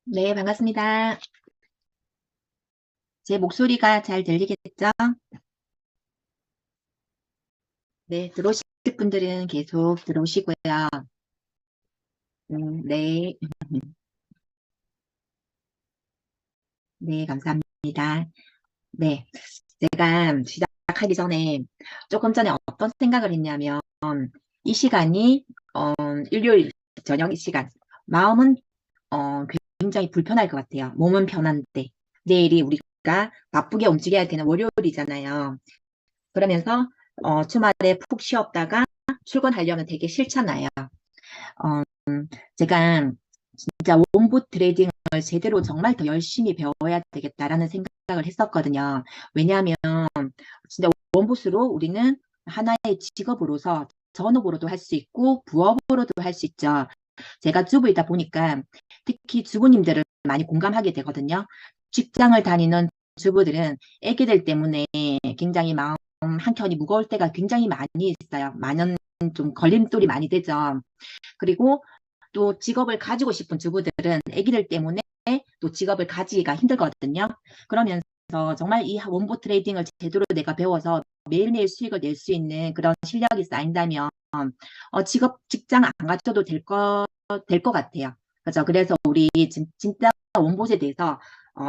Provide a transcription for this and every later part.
네, 반갑습니다. 제 목소리가 잘 들리겠죠? 네, 들어오실 분들은 계속 들어오시고요. 네, 네, 감사합니다. 네, 제가 시작하기 전에 조금 전에 어떤 생각을 했냐면, 이 시간이, 일요일 저녁 이 시간, 마음은, 어, 굉장히 불편할 것 같아요. 몸은 편한데, 내일이 우리가 바쁘게 움직여야 되는 월요일이잖아요. 그러면서, 주말에 푹 쉬었다가 출근하려면 되게 싫잖아요. 어, 제가 진짜 원부 트레이딩을 제대로 정말 더 열심히 배워야 되겠다라는 생각을 했었거든요. 왜냐하면 진짜 원부수로 우리는 하나의 직업으로서 전업으로도 할 수 있고 부업으로도 할 수 있죠. 제가 주부이다 보니까 특히 주부님들을 많이 공감하게 되거든요. 직장을 다니는 주부들은 아기들 때문에 굉장히 마음 한켠이 무거울 때가 굉장히 많이 있어요. 많은 좀 걸림돌이 많이 되죠. 그리고 또 직업을 가지고 싶은 주부들은 아기들 때문에 또 직업을 가지기가 힘들거든요. 그러면서 정말 이 원보 트레이딩을 제대로 내가 배워서 매일매일 수익을 낼 수 있는 그런 실력이 쌓인다면 직장 안 가져도 될 것 같아요. 그죠? 그래서 우리 진짜 원봇에 대해서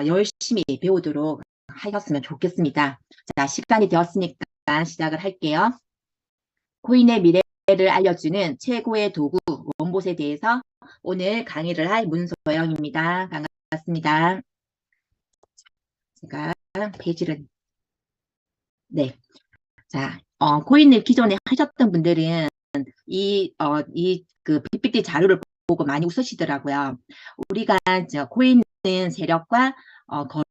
열심히 배우도록 하셨으면 좋겠습니다. 자, 시간이 되었으니까 시작을 할게요. 코인의 미래를 알려주는 최고의 도구 원봇에 대해서 오늘 강의를 할 문소영입니다. 반갑습니다. 제가 페이지를 네. 자, 코인을 기존에 하셨던 분들은 그 PPT 자료를 보고 많이 웃으시더라고요. 우리가 코인은 세력과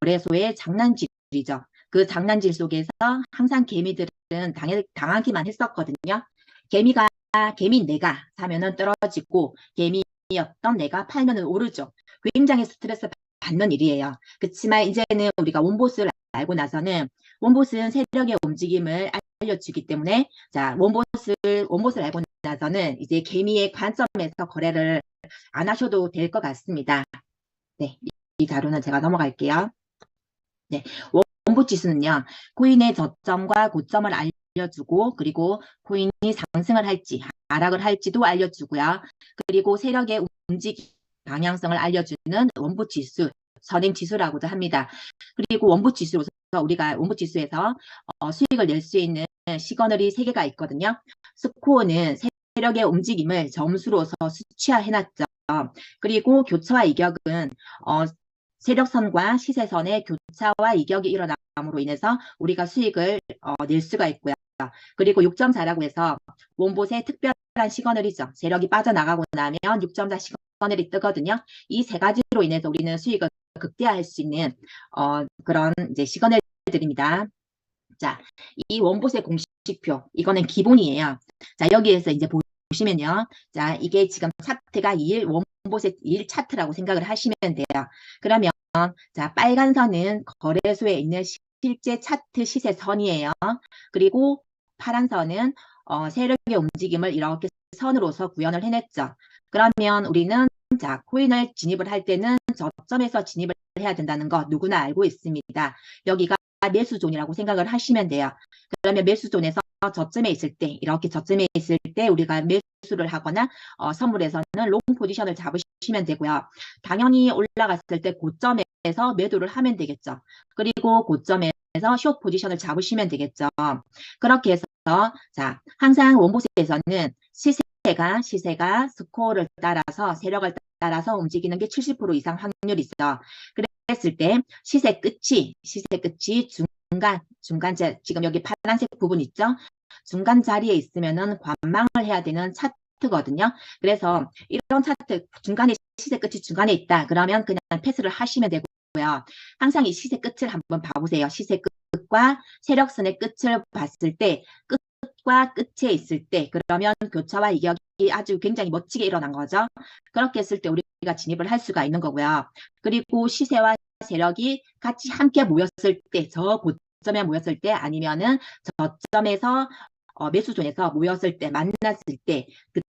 거래소의 장난질이죠. 그 장난질 속에서 항상 개미들은 당하기만 했었거든요. 개미가 개미 내가 사면은 떨어지고 개미였던 내가 팔면은 오르죠. 굉장히 스트레스 받는 일이에요. 그렇지만 이제는 우리가 원보스를 알고 나서는 원보스는 세력의 움직임을 알려주기 때문에 자 원봇을 알고 나서는 이제 개미의 관점에서 거래를 안 하셔도 될 것 같습니다. 네, 이 자료는 제가 넘어갈게요. 네, 원봇 지수는요, 코인의 저점과 고점을 알려주고, 그리고 코인이 상승을 할지, 하락을 할지도 알려주고요. 그리고 세력의 움직임 방향성을 알려주는 원봇 지수, 선행 지수라고도 합니다. 그리고 원봇 지수로서 우리가 원봇 지수에서 수익을 낼 수 있는 시그널이 3개가 있거든요. 스코어는 세력의 움직임을 점수로서 수치화해놨죠. 그리고 교차와 이격은 세력선과 시세선의 교차와 이격이 일어남으로 인해서 우리가 수익을 낼 수가 있고요. 그리고 6.4라고 해서 원봇의 특별한 시그널이죠. 세력이 빠져나가고 나면 6.4 시그널이 뜨거든요. 이 세 가지로 인해서 우리는 수익을 극대화할 수 있는 그런 이제 시그널들입니다. 자, 이 원봇의 공식표 이거는 기본이에요. 자, 여기에서 이제 보시면요. 자, 이게 지금 차트가 2일 원봇의 2일 차트라고 생각을 하시면 돼요. 그러면 자, 빨간 선은 거래소에 있는 실제 차트 시세선이에요. 그리고 파란 선은 세력의 움직임을 이렇게 선으로서 구현을 해냈죠. 그러면 우리는 자, 코인을 진입을 할 때는 저점에서 진입을 해야 된다는 거 누구나 알고 있습니다. 여기가 매수존이라고 생각을 하시면 돼요. 그러면 매수존에서 저점에 있을 때 이렇게 저점에 있을 때 우리가 매수를 하거나 선물에서는 롱 포지션을 잡으시면 되고요. 당연히 올라갔을 때 고점에서 매도를 하면 되겠죠. 그리고 고점에서 숏 포지션을 잡으시면 되겠죠. 그렇게 해서 자 항상 원보세에서는 시세가 스코어를 따라서 세력을 따라서 움직이는 게 70% 이상 확률이 있어. 그랬을 때 시세 끝이 중간 지금 여기 파란색 부분 있죠? 중간 자리에 있으면은 관망을 해야 되는 차트거든요. 그래서 이런 차트 중간에 시세 끝이 중간에 있다. 그러면 그냥 패스를 하시면 되고요. 항상 이 시세 끝을 한번 봐보세요. 시세 끝과 세력선의 끝을 봤을 때 끝과 끝에 있을 때 그러면 교차와 이격이 아주 굉장히 멋지게 일어난 거죠. 그렇게 했을 때 우리가 진입을 할 수가 있는 거고요. 그리고 시세와 세력이 같이 함께 모였을 때, 저 고점에 모였을 때 아니면은 저점에서 매수존에서 모였을 때 만났을 때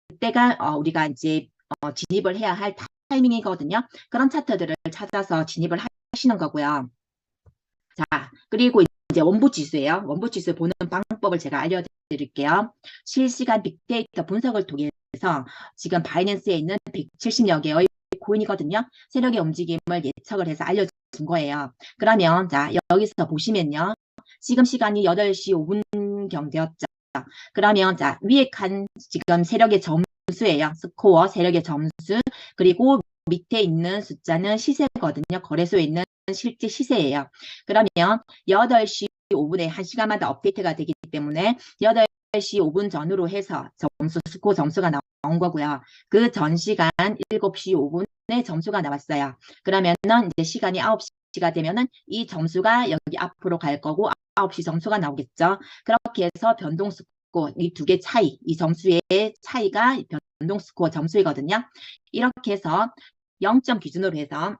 그때가 우리가 이제 진입을 해야 할 타이밍이거든요. 그런 차트들을 찾아서 진입을 하시는 거고요. 자, 그리고 이제 원부 지수예요. 원부 지수 보는 방법을 제가 알려드릴게요. 실시간 빅데이터 분석을 통해서 지금 바이낸스에 있는 170여 개의 코인이거든요. 세력의 움직임을 예측을 해서 알려준 거예요. 그러면 자, 여기서 보시면요. 지금 시간이 8시 5분경 되었죠. 그러면 자, 위에 칸 지금 세력의 점수예요. 스코어, 세력의 점수. 그리고 밑에 있는 숫자는 시세거든요. 거래소에 있는 실제 시세예요. 그러면 8시 5분에 1시간마다 업데이트가 되기 때문에 8시 5분 전후로 해서 스코어 점수가 나온 거고요. 그 전 시간 7시 5분에 점수가 나왔어요. 그러면은 이제 시간이 9시가 되면은 이 점수가 여기 앞으로 갈 거고 9시 점수가 나오겠죠. 그렇게 해서 변동 스코어, 이 두 개 차이, 이 점수의 차이가 변동 스코어 점수이거든요. 이렇게 해서 0점 기준으로 해서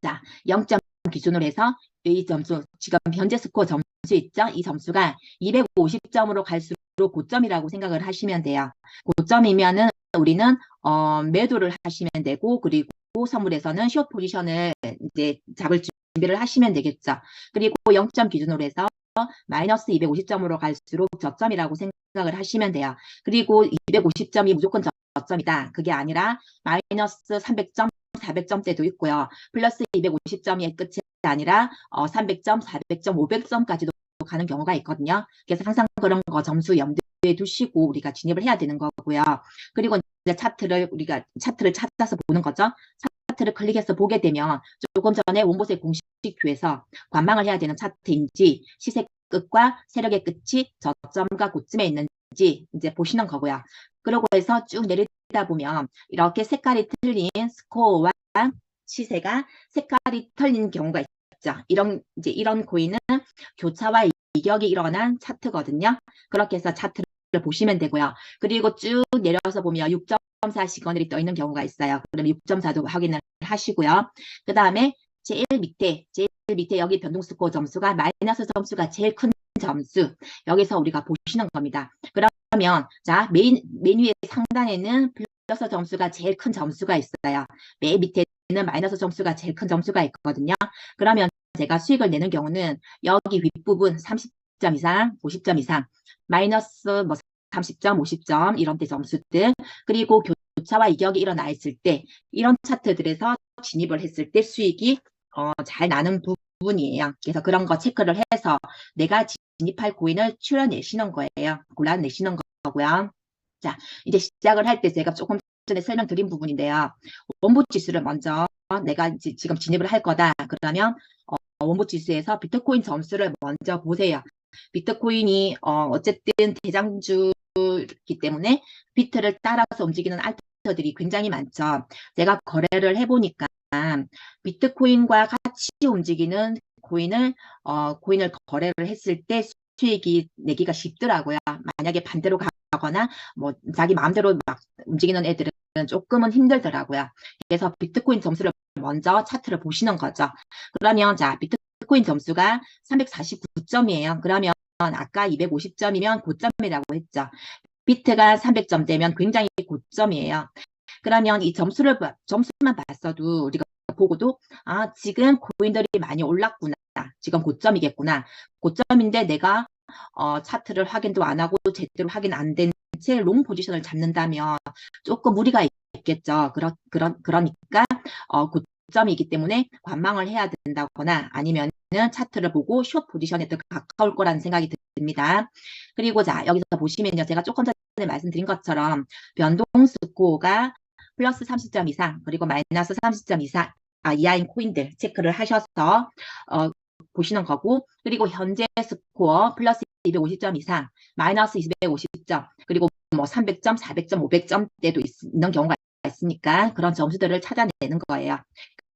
자, 0점 기준으로 해서 이 점수, 지금 현재 스코어 점수 있죠? 이 점수가 250점으로 갈수록 고점이라고 생각을 하시면 돼요. 고점이면은 우리는 매도를 하시면 되고, 그리고 선물에서는 숏 포지션을 이제 잡을 준비를 하시면 되겠죠. 그리고 0점 기준으로 해서 마이너스 250점으로 갈수록 저점이라고 생각을 하시면 돼요. 그리고 250점이 무조건 저점이다. 그게 아니라 마이너스 300점, 400점대도 있고요. 플러스 250점이 끝이 아니라 300점, 400점, 500점까지도 가는 경우가 있거든요. 그래서 항상 그런 거 점수 염두에 두시고 우리가 진입을 해야 되는 거고요. 그리고 이제 우리가 차트를 찾아서 보는 거죠. 차트를 클릭해서 보게 되면 조금 전에 원보세 공식표에서 관망을 해야 되는 차트인지 시세 끝과 세력의 끝이 저점과 고점에 있는지 이제 보시는 거고요. 그러고 해서 쭉 내리다 보면 이렇게 색깔이 틀린 스코어와 시세가 색깔이 틀린 경우가 있죠. 이런 코인은 교차와 이격이 일어난 차트거든요. 그렇게 해서 차트를 보시면 되고요. 그리고 쭉 내려서 보면 6.4 시그널이 떠 있는 경우가 있어요. 그러면 6.4도 확인을 하시고요. 그 다음에 제일 밑에 여기 변동 스코어 점수가 마이너스 점수가 제일 큰 점수. 여기서 우리가 보시는 겁니다. 그러면 자, 메인 위에 상단에는 플러스 점수가 제일 큰 점수가 있어요. 맨 밑에는 마이너스 점수가 제일 큰 점수가 있거든요. 그러면 제가 수익을 내는 경우는 여기 윗부분 30점 이상, 50점 이상, 마이너스 뭐 30점, 50점 이런 데 점수들, 그리고 교차와 이격이 일어나 있을 때 이런 차트들에서 진입을 했을 때 수익이 잘 나는 부분이에요. 그래서 그런 거 체크를 해서 내가 진입할 코인을 추려내시는 거예요. 골라내시는 거고요. 자, 이제 시작을 할 때 제가 조금 전에 설명드린 부분인데요. 원부 지수를 먼저 내가 지금 진입을 할 거다. 그러면 원부 지수에서 비트코인 점수를 먼저 보세요. 비트코인이 어쨌든 대장주이기 때문에 비트를 따라서 움직이는 알트들이 굉장히 많죠. 제가 거래를 해보니까 비트코인과 같이 움직이는 코인을 거래를 했을 때 수익이 내기가 쉽더라고요. 만약에 반대로 가거나 뭐 자기 마음대로 막 움직이는 애들은 조금은 힘들더라고요. 그래서 비트코인 점수를 먼저 차트를 보시는 거죠. 그러면 자, 비트코인 점수가 349점이에요. 그러면 아까 250점이면 고점이라고 했죠. 비트가 300점 되면 굉장히 고점이에요. 그러면 이 점수만 봤어도 우리가 보고도 지금 코인들이 많이 올랐구나. 지금 고점이겠구나. 고점인데 내가 차트를 확인도 안 하고 제대로 확인 안 된 채 롱 포지션을 잡는다면 조금 무리가 있겠죠. 그러니까 고점이기 때문에 관망을 해야 된다거나 아니면은 차트를 보고 숏 포지션에 더 가까울 거라는 생각이 듭니다. 그리고 자, 여기서 보시면요. 제가 조금 전에 말씀드린 것처럼 변동 스코어가 플러스 30점 이상 그리고 마이너스 30점 이상 이하인 코인들 체크를 하셔서 보시는 거고, 그리고 현재 스코어 플러스 250점 이상, 마이너스 250점, 그리고 뭐 300점, 400점, 500점대도 있는 경우가 있으니까 그런 점수들을 찾아내는 거예요.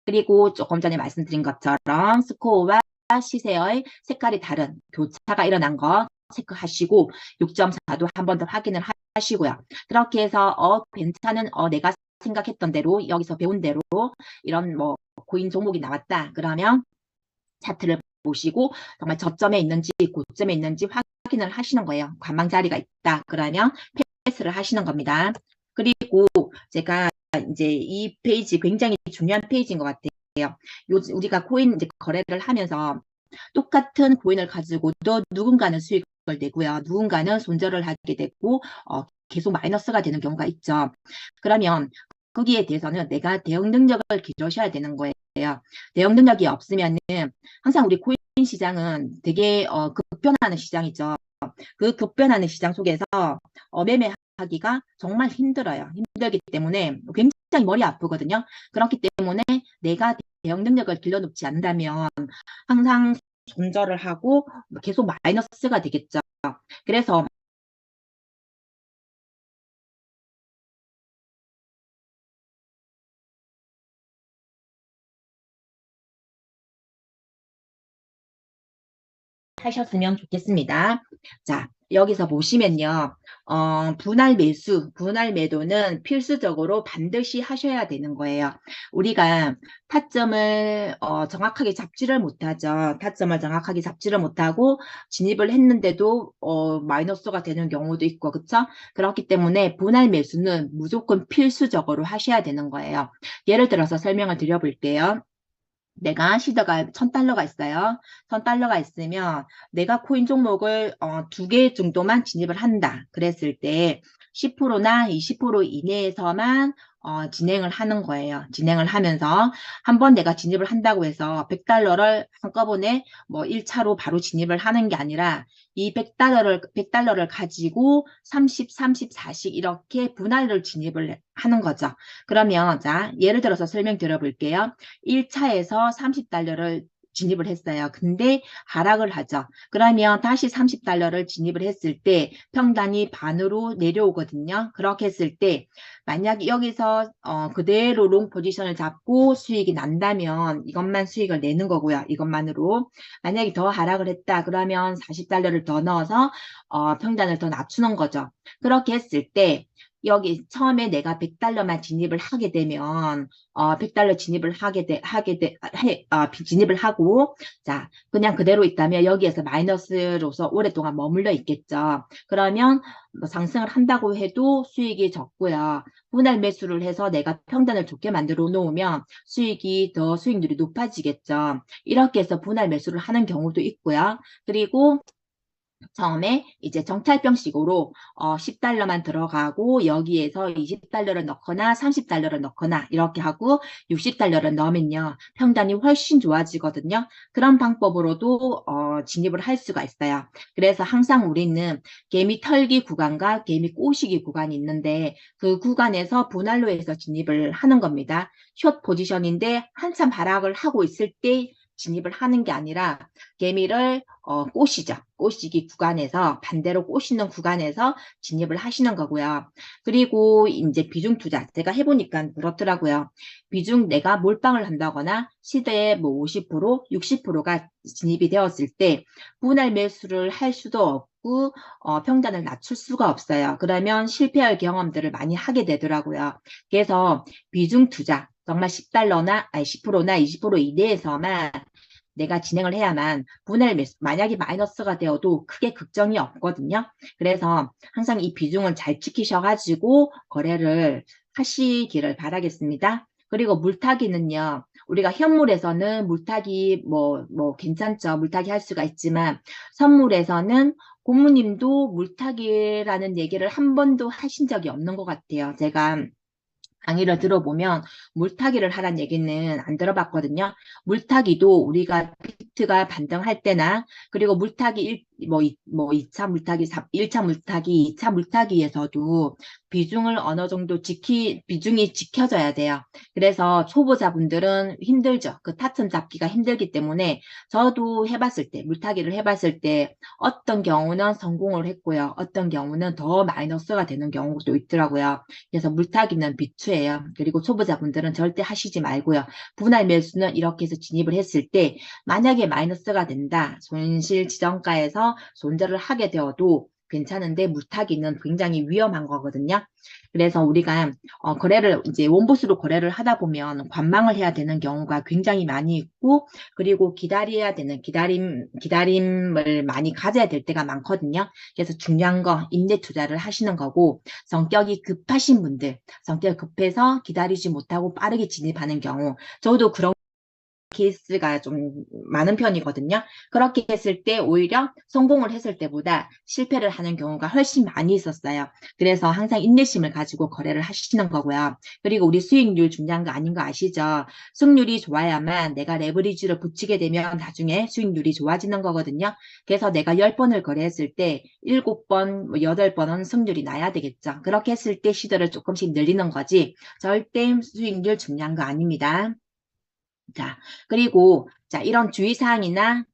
그리고 조금 전에 말씀드린 것처럼 스코어와 시세의 색깔이 다른 교차가 일어난 거 체크하시고 6.4도 한 번 더 확인을 하시고요. 그렇게 해서 괜찮은 내가 생각했던 대로 여기서 배운 대로 이런 뭐 코인 종목이 나왔다. 그러면 차트를 보시고 정말 저점에 있는지 고점에 있는지 확인을 하시는 거예요. 관망 자리가 있다. 그러면 패스를 하시는 겁니다. 그리고 제가 이제 이 페이지 굉장히 중요한 페이지인 것 같아요. 우리가 코인 이제 거래를 하면서 똑같은 코인을 가지고도 누군가는 수익을 내고요. 누군가는 손절을 하게 되고 계속 마이너스가 되는 경우가 있죠. 그러면 거기에 대해서는 내가 대응 능력을 기르셔야 되는 거예요. 대응 능력이 없으면은 항상 우리 코인 시장은 되게 급변하는 시장이죠. 그 급변하는 시장 속에서 매매하기가 정말 힘들어요. 힘들기 때문에 굉장히 머리 아프거든요. 그렇기 때문에 내가 대응 능력을 길러놓지 않는다면 항상 손절을 하고 계속 마이너스가 되겠죠. 그래서 하셨으면 좋겠습니다. 자, 여기서 보시면요. 분할 매도는 필수적으로 반드시 하셔야 되는 거예요. 우리가 타점을 정확하게 잡지를 못하죠. 타점을 정확하게 잡지를 못하고 진입을 했는데도 마이너스가 되는 경우도 있고, 그쵸? 그렇기 때문에 분할 매수는 무조건 필수적으로 하셔야 되는 거예요. 예를 들어서 설명을 드려볼게요. 내가 시드가 1000달러가 있어요. 1000달러가 있으면 내가 코인 종목을 2개 정도만 진입을 한다. 그랬을 때 10%나 20% 이내에서만 진행을 하는 거예요. 진행을 하면서 한번 내가 진입을 한다고 해서 100달러를 한꺼번에 뭐 1차로 바로 진입을 하는 게 아니라 이 100달러를 가지고 30, 30, 40 이렇게 분할을 진입을 하는 거죠. 그러면 자, 예를 들어서 설명 드려볼게요. 1차에서 30달러를 진입을 했어요. 근데 하락을 하죠. 그러면 다시 30달러를 진입을 했을 때 평단이 반으로 내려오거든요. 그렇게 했을 때 만약 여기서 그대로 롱 포지션을 잡고 수익이 난다면 이것만 수익을 내는 거고요. 이것만으로. 만약에 더 하락을 했다 그러면 40달러를 더 넣어서 평단을 더 낮추는 거죠. 그렇게 했을 때 여기 처음에 내가 100달러만 진입을 하게 되면 100달러 진입을 진입을 하고 자 그냥 그대로 있다면 여기에서 마이너스로서 오랫동안 머물러 있겠죠. 그러면 뭐 상승을 한다고 해도 수익이 적고요. 분할 매수를 해서 내가 평단을 좋게 만들어 놓으면 수익률이 높아지겠죠. 이렇게 해서 분할 매수를 하는 경우도 있고요. 그리고 처음에 이제 정찰병식으로 10달러만 들어가고 여기에서 20달러를 넣거나 30달러를 넣거나 이렇게 하고 60달러를 넣으면요. 평단이 훨씬 좋아지거든요. 그런 방법으로도 진입을 할 수가 있어요. 그래서 항상 우리는 개미 털기 구간과 개미 꼬시기 구간이 있는데 그 구간에서 분할로 해서 진입을 하는 겁니다. 숏 포지션인데 한참 하락을 하고 있을 때 진입을 하는 게 아니라 개미를 꼬시죠. 꼬시기 구간에서 반대로 꼬시는 구간에서 진입을 하시는 거고요. 그리고 이제 비중 투자 제가 해보니까 그렇더라고요. 비중 내가 몰빵을 한다거나 시대의 뭐 50%, 60%가 진입이 되었을 때 분할 매수를 할 수도 없고 평단을 낮출 수가 없어요. 그러면 실패할 경험들을 많이 하게 되더라고요. 그래서 비중 투자 정말 10달러나 아니 10%나 20% 이내에서만 내가 진행을 해야만 분할 매수, 만약에 마이너스가 되어도 크게 걱정이 없거든요. 그래서 항상 이 비중을 잘 지키셔가지고 거래를 하시기를 바라겠습니다. 그리고 물타기는요, 우리가 현물에서는 물타기 뭐 괜찮죠. 물타기 할 수가 있지만 선물에서는 고모님도 물타기라는 얘기를 한 번도 하신 적이 없는 것 같아요. 제가 강의를 들어보면 물타기를 하란 얘기는 안 들어봤거든요. 물타기도 우리가 비트가 반등할 때나 그리고 물타기 2차 물타기, 1차 물타기, 2차 물타기에서도 비중을 어느 정도 비중이 지켜져야 돼요. 그래서 초보자분들은 힘들죠. 그 타점 잡기가 힘들기 때문에 저도 해봤을 때, 물타기를 해봤을 때 어떤 경우는 성공을 했고요. 어떤 경우는 더 마이너스가 되는 경우도 있더라고요. 그래서 물타기는 비추예요. 그리고 초보자분들은 절대 하시지 말고요. 분할 매수는 이렇게 해서 진입을 했을 때 만약에 마이너스가 된다. 손실 지정가에서 손절을 하게 되어도 괜찮은데 물타기는 굉장히 위험한 거거든요. 그래서 우리가 거래를 이제 원보수로 거래를 하다 보면 관망을 해야 되는 경우가 굉장히 많이 있고, 그리고 기다려야 되는 기다림을 많이 가져야 될 때가 많거든요. 그래서 중요한 거 임대 투자를 하시는 거고, 성격이 급하신 분들, 성격 급해서 기다리지 못하고 빠르게 진입하는 경우, 저도 그런 케이스가 좀 많은 편이거든요. 그렇게 했을 때 오히려 성공을 했을 때보다 실패를 하는 경우가 훨씬 많이 있었어요. 그래서 항상 인내심을 가지고 거래를 하시는 거고요. 그리고 우리 수익률 중요한 거 아닌 거 아시죠? 수익률이 좋아야만 내가 레버리지를 붙이게 되면 나중에 수익률이 좋아지는 거거든요. 그래서 내가 10번을 거래했을 때 7번, 8번은 수익률이 나야 되겠죠. 그렇게 했을 때 시도를 조금씩 늘리는 거지 절대 수익률 중요한 거 아닙니다. 자, 그리고, 자, 이런 주의사항이나,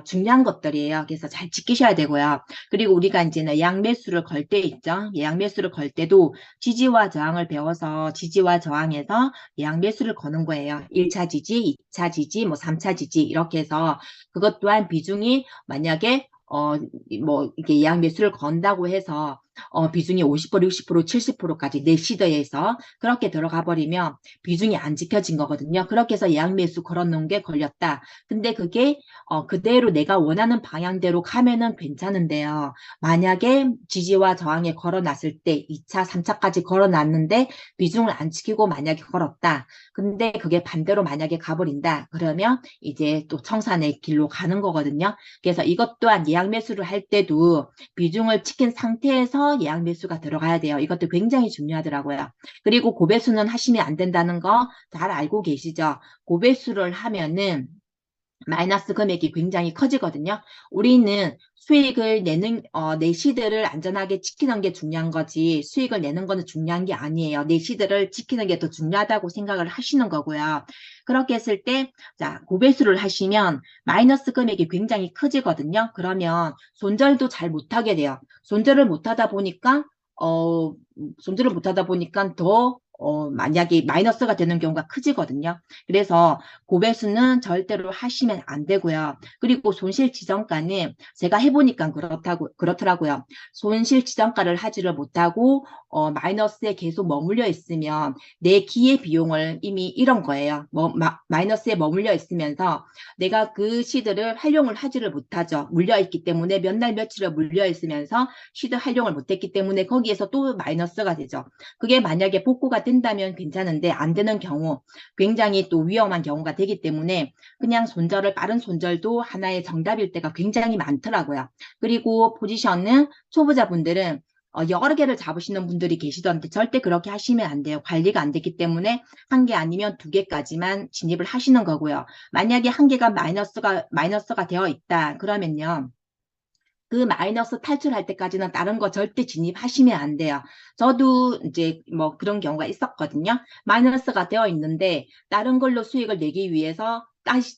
중요한 것들이에요. 그래서 잘 지키셔야 되고요. 그리고 우리가 이제는 양매수를 걸 때 있죠. 양매수를 걸 때도 지지와 저항을 배워서 지지와 저항에서 양매수를 거는 거예요. 1차 지지, 2차 지지, 뭐 3차 지지, 이렇게 해서 그것 또한 비중이 만약에 뭐, 이게 예약 매수를 건다고 해서, 비중이 50%, 60%, 70%까지 내 시드에서 그렇게 들어가 버리면 비중이 안 지켜진 거거든요. 그렇게 해서 예약 매수 걸어놓은 게 걸렸다. 근데 그게, 그대로 내가 원하는 방향대로 가면은 괜찮은데요. 만약에 지지와 저항에 걸어놨을 때 2차, 3차까지 걸어놨는데 비중을 안 지키고 만약에 걸었다. 근데 그게 반대로 만약에 가버린다. 그러면 이제 또 청산의 길로 가는 거거든요. 그래서 이것 또한 예약 매수를 할 때도 비중을 지킨 상태에서 예약 매수가 들어가야 돼요. 이것도 굉장히 중요하더라고요. 그리고 고배수는 하시면 안 된다는 거 잘 알고 계시죠? 고배수를 하면은 마이너스 금액이 굉장히 커지거든요. 우리는 수익을 내 시드를 안전하게 지키는 게 중요한 거지, 수익을 내는 거는 중요한 게 아니에요. 내 시드를 지키는 게 더 중요하다고 생각을 하시는 거고요. 그렇게 했을 때, 자, 고배수를 하시면 마이너스 금액이 굉장히 커지거든요. 그러면 손절도 잘 못하게 돼요. 손절을 못하다 보니까, 어, 손절을 못하다 보니까 더 만약에 마이너스가 되는 경우가 크지거든요. 그래서 고배수는 절대로 하시면 안 되고요. 그리고 손실 지정가는 제가 해보니까 그렇더라고요. 손실 지정가를 하지를 못하고 마이너스에 계속 머물러 있으면 내 기회 비용을 이미 잃은 거예요. 마이너스에 머물러 있으면서 내가 그 시드를 활용을 하지를 못하죠. 물려 있기 때문에 몇 날 며칠을 물려 있으면서 시드 활용을 못했기 때문에 거기에서 또 마이너스가 되죠. 그게 만약에 복구가 된다면 괜찮은데 안 되는 경우 굉장히 또 위험한 경우가 되기 때문에 그냥 빠른 손절도 하나의 정답일 때가 굉장히 많더라고요. 그리고 포지션은 초보자분들은 여러 개를 잡으시는 분들이 계시던데 절대 그렇게 하시면 안 돼요. 관리가 안 됐기 때문에 한 개 아니면 두 개까지만 진입을 하시는 거고요. 만약에 한 개가 마이너스가 되어 있다 그러면요. 그 마이너스 탈출할 때까지는 다른 거 절대 진입하시면 안 돼요. 저도 이제 뭐 그런 경우가 있었거든요. 마이너스가 되어 있는데 다른 걸로 수익을 내기 위해서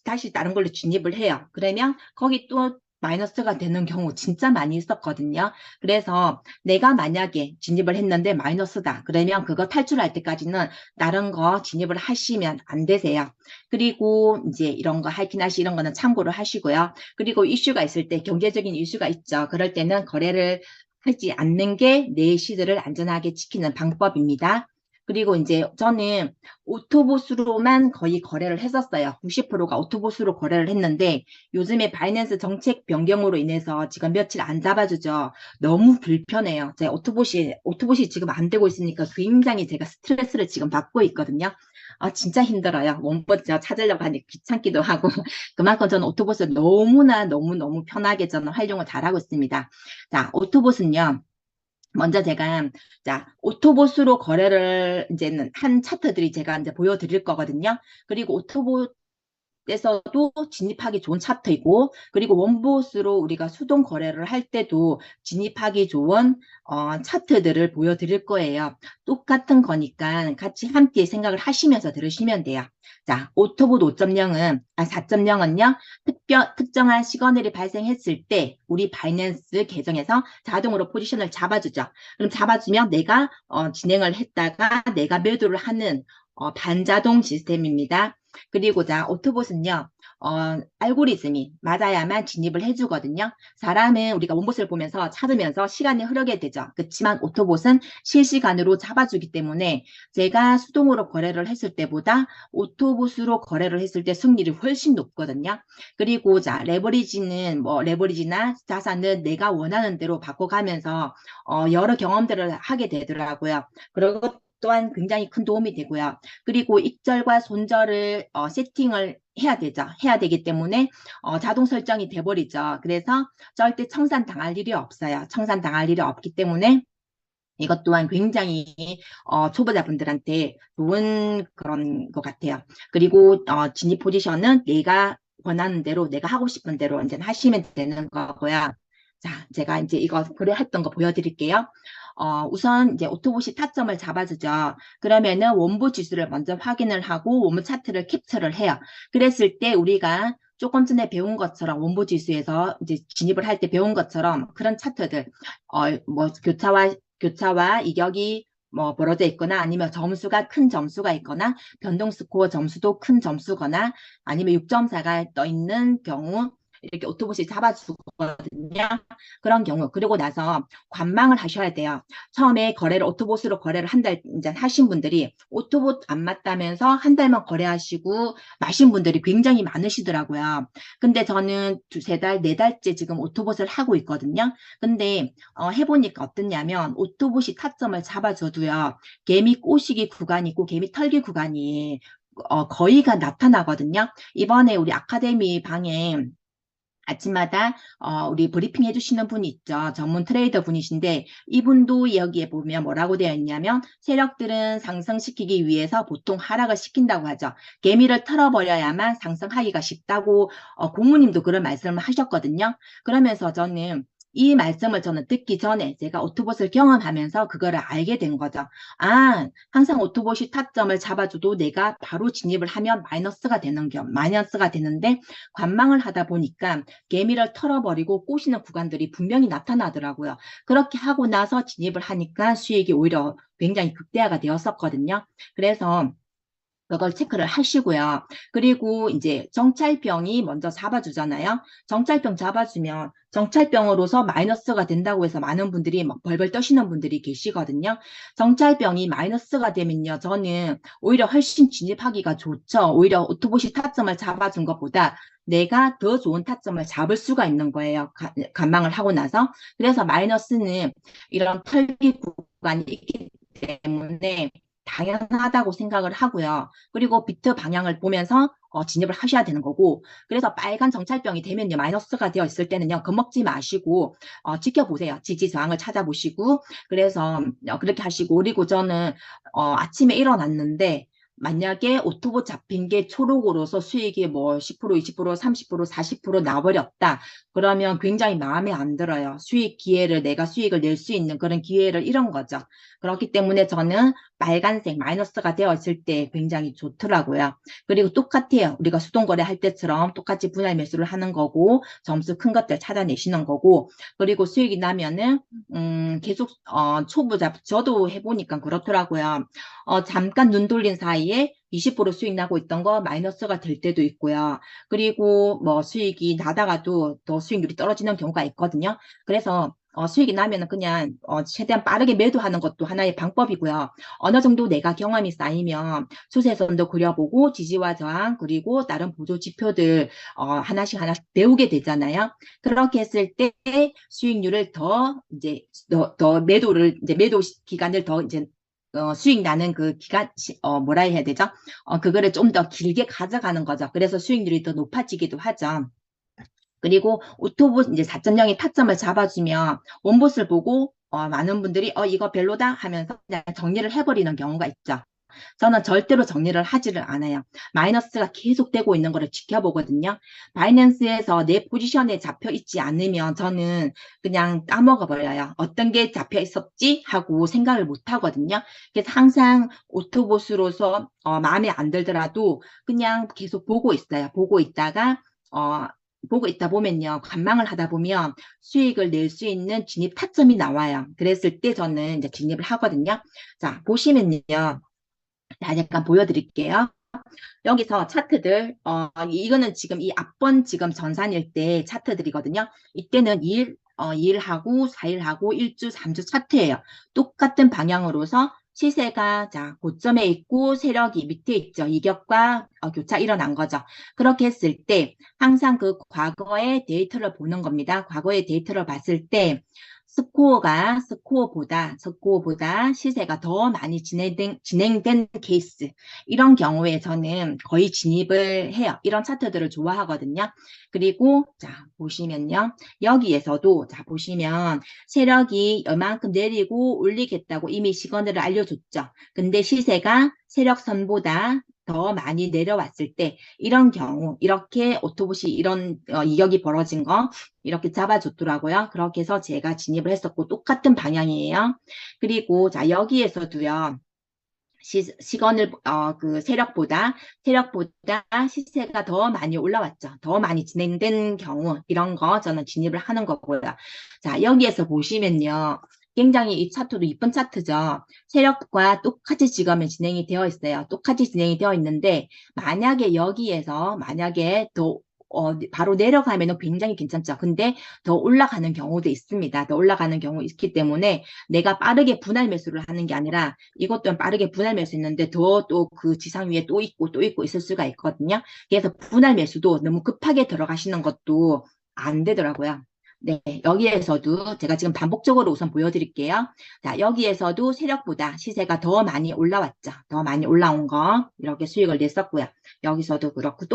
다시 다른 걸로 진입을 해요. 그러면 거기 또 마이너스가 되는 경우 진짜 많이 있었거든요. 그래서 내가 만약에 진입을 했는데 마이너스다. 그러면 그거 탈출할 때까지는 다른 거 진입을 하시면 안 되세요. 그리고 이제 이런 거 하이키나시 이런 거는 참고를 하시고요. 그리고 이슈가 있을 때 경제적인 이슈가 있죠. 그럴 때는 거래를 하지 않는 게 내 시드를 안전하게 지키는 방법입니다. 그리고 이제 저는 오토보수로만 거의 거래를 했었어요. 90%가 오토보수로 거래를 했는데 요즘에 바이낸스 정책 변경으로 인해서 지금 며칠 안 잡아주죠. 너무 불편해요. 제 오토봇이 지금 안 되고 있으니까 굉장히 제가 스트레스를 지금 받고 있거든요. 진짜 힘들어요. 원본 찾으려고 하니 귀찮기도 하고 그만큼 저는 오토봇을 너무너무 편하게 저는 활용을 잘하고 있습니다. 자, 오토봇은요. 먼저 제가 자 오토봇으로 거래를 이제는 한 차트들이 제가 이제 보여드릴 거거든요. 그리고 오토봇 에서도 진입하기 좋은 차트이고 그리고 원봇으로 우리가 수동 거래를 할 때도 진입하기 좋은 차트들을 보여드릴 거예요. 똑같은 거니까 같이 함께 생각을 하시면서 들으시면 돼요. 자, 오토봇 5.0은 4.0은요. 특정한 시그널이 발생했을 때 우리 바이낸스 계정에서 자동으로 포지션을 잡아주죠. 그럼 잡아주면 내가 진행을 했다가 내가 매도를 하는 반자동 시스템입니다. 그리고 자, 오토봇은요, 알고리즘이 맞아야만 진입을 해주거든요. 사람은 우리가 원봇을 보면서 찾으면서 시간이 흐르게 되죠. 그렇지만 오토봇은 실시간으로 잡아주기 때문에 제가 수동으로 거래를 했을 때보다 오토봇으로 거래를 했을 때 승률이 훨씬 높거든요. 그리고 자, 레버리지는 뭐 레버리지나 자산은 내가 원하는 대로 바꿔가면서 여러 경험들을 하게 되더라고요. 그리고 또한 굉장히 큰 도움이 되고요. 그리고 익절과 손절을 세팅을 해야 되죠. 해야 되기 때문에 자동 설정이 돼버리죠. 그래서 절대 청산당할 일이 없어요. 청산당할 일이 없기 때문에 이것 또한 굉장히 초보자분들한테 좋은 그런 것 같아요. 그리고 진입 포지션은 내가 원하는 대로 내가 하고 싶은 대로 이제 하시면 되는 거고요. 자, 제가 이제 이거 거래했던 거 보여드릴게요. 우선 이제 오토봇이 타점을 잡아주죠. 그러면은 원보 지수를 먼저 확인을 하고 원보 차트를 캡처를 해요. 그랬을 때 우리가 조금 전에 배운 것처럼 원보 지수에서 이제 진입을 할 때 배운 것처럼 그런 차트들, 뭐 교차와 이격이 뭐 벌어져 있거나 아니면 점수가 큰 점수가 있거나 변동 스코어 점수도 큰 점수거나 아니면 6.4가 떠 있는 경우 이렇게 오토봇이 잡아주거든요. 그런 경우 그리고 나서 관망을 하셔야 돼요. 처음에 거래를 오토봇으로 거래를 한 달 이제 하신 분들이 오토봇 안 맞다면서 한 달만 거래하시고 마신 분들이 굉장히 많으시더라고요. 근데 저는 두세 달, 네 달째 지금 오토봇을 하고 있거든요. 근데 해보니까 어떻냐면 오토봇이 타점을 잡아줘도요. 개미 꼬시기 구간이 있고 개미 털기 구간이 거의가 나타나거든요. 이번에 우리 아카데미 방에 아침마다 우리 브리핑 해주시는 분이 있죠. 전문 트레이더 분이신데 이분도 여기에 보면 뭐라고 되어 있냐면 세력들은 상승시키기 위해서 보통 하락을 시킨다고 하죠. 개미를 털어버려야만 상승하기가 쉽다고 공무님도 그런 말씀을 하셨거든요. 그러면서 저는 이 말씀을 저는 듣기 전에 제가 오토봇을 경험하면서 그거를 알게 된 거죠. 아, 항상 오토봇이 타점을 잡아줘도 내가 바로 진입을 하면 마이너스가 되는데 관망을 하다 보니까 개미를 털어버리고 꼬시는 구간들이 분명히 나타나더라고요. 그렇게 하고 나서 진입을 하니까 수익이 오히려 굉장히 극대화가 되었었거든요. 그래서 그걸 체크를 하시고요. 그리고 이제 정찰병이 먼저 잡아주잖아요. 정찰병 잡아주면 정찰병으로서 마이너스가 된다고 해서 많은 분들이 막 벌벌 떠시는 분들이 계시거든요. 정찰병이 마이너스가 되면요. 저는 오히려 훨씬 진입하기가 좋죠. 오히려 오토봇이 타점을 잡아준 것보다 내가 더 좋은 타점을 잡을 수가 있는 거예요. 관망을 하고 나서. 그래서 마이너스는 이런 털기 구간이 있기 때문에 당연하다고 생각을 하고요. 그리고 비트 방향을 보면서 진입을 하셔야 되는 거고, 그래서 빨간 정찰병이 되면요, 마이너스가 되어 있을 때는요, 겁먹지 마시고, 지켜보세요. 지지 저항을 찾아보시고, 그래서 그렇게 하시고, 그리고 저는 아침에 일어났는데, 만약에 오토봇 잡힌 게 초록으로서 수익이 뭐 10%, 20%, 30%, 40% 나버렸다. 그러면 굉장히 마음에 안 들어요. 내가 수익을 낼 수 있는 그런 기회를 잃은 거죠. 그렇기 때문에 저는 빨간색 마이너스가 되어 있을 때 굉장히 좋더라고요. 그리고 똑같아요. 우리가 수동거래 할 때처럼 똑같이 분할 매수를 하는 거고 점수 큰 것들 찾아내시는 거고 그리고 수익이 나면은 계속 초보자 저도 해보니까 그렇더라고요. 잠깐 눈 돌린 사이에 20% 수익 나고 있던 거 마이너스가 될 때도 있고요. 그리고 뭐 수익이 나다가도 더 수익률이 떨어지는 경우가 있거든요. 그래서 수익이 나면은 그냥 최대한 빠르게 매도하는 것도 하나의 방법이고요. 어느 정도 내가 경험이 쌓이면 추세선도 그려보고 지지와 저항 그리고 다른 보조 지표들 하나씩 배우게 되잖아요. 그렇게 했을 때 수익률을 더 매도를 이제 매도 기간을 더 이제 수익 나는 그 기간, 뭐라 해야 되죠? 그거를 좀 더 길게 가져가는 거죠. 그래서 수익률이 더 높아지기도 하죠. 그리고 오토봇 이제 4.0이 타점을 잡아주면 원봇을 보고 많은 분들이 이거 별로다 하면서 그냥 정리를 해버리는 경우가 있죠. 저는 절대로 정리를 하지를 않아요. 마이너스가 계속되고 있는 거를 지켜보거든요. 바이낸스에서 내 포지션에 잡혀 있지 않으면 저는 그냥 까먹어 버려요. 어떤 게 잡혀 있었지 하고 생각을 못 하거든요. 그래서 항상 오토봇으로서 마음에 안 들더라도 그냥 계속 보고 있어요. 보고 있다 보면요. 관망을 하다 보면 수익을 낼 수 있는 진입 타점이 나와요. 그랬을 때 저는 이제 진입을 하거든요. 자, 보시면요. 자, 잠깐 보여드릴게요. 여기서 차트들, 이거는 지금 이 앞번 지금 전산일 때 차트들이거든요. 이때는 2일하고 4일하고 1주, 3주 차트예요. 똑같은 방향으로서 시세가 자 고점에 있고 세력이 밑에 있죠. 이격과 교차 일어난 거죠. 그렇게 했을 때 항상 그 과거의 데이터를 보는 겁니다. 과거의 데이터를 봤을 때 스코어보다 시세가 더 많이 진행된 케이스. 이런 경우에 저는 거의 진입을 해요. 이런 차트들을 좋아하거든요. 그리고, 자, 보시면요. 여기에서도, 자, 보시면 세력이 이만큼 내리고 올리겠다고 이미 시그널을 알려줬죠. 근데 시세가 세력선보다 더 많이 내려왔을 때 이런 경우 이렇게 오토봇이 이런 이격이 벌어진 거 이렇게 잡아줬더라고요. 그렇게 해서 제가 진입을 했었고 똑같은 방향이에요. 그리고 자 여기에서도요. 시건을 그 세력보다 시세가 더 많이 올라왔죠. 더 많이 진행된 경우 이런 거 저는 진입을 하는 거고요. 자 여기에서 보시면요. 굉장히 이 차트도 이쁜 차트죠. 세력과 똑같이 지금은 진행이 되어 있어요. 똑같이 진행이 되어 있는데 만약에 여기에서 만약에 더 바로 내려가면은 굉장히 괜찮죠. 근데 더 올라가는 경우도 있습니다. 더 올라가는 경우 있기 때문에 내가 빠르게 분할 매수를 하는 게 아니라 이것 또한 빠르게 분할 매수 했는데 더 또 그 지상 위에 또 있고 있을 수가 있거든요. 그래서 분할 매수도 너무 급하게 들어가시는 것도 안 되더라고요. 네, 여기에서도 제가 지금 반복적으로 우선 보여드릴게요. 자, 여기에서도 세력보다 시세가 더 많이 올라왔죠. 더 많이 올라온 거 이렇게 수익을 냈었고요. 여기서도 그렇고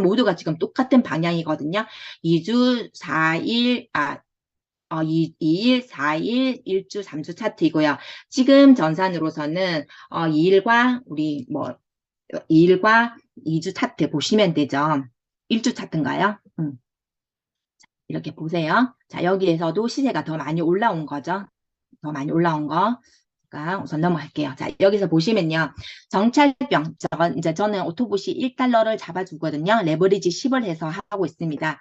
모두가 지금 똑같은 방향이거든요. 2주, 4일, 2일, 4일, 1주, 3주 차트이고요. 지금 전산으로서는 2일과 2주 차트 보시면 되죠. 1주 차트인가요? 이렇게 보세요. 자, 여기에서도 시세가 더 많이 올라온 거죠. 더 많이 올라온 거. 자, 우선 넘어갈게요. 자, 여기서 보시면요. 정찰병, 저는 오토봇이 1달러를 잡아주거든요. 레버리지 10을 해서 하고 있습니다.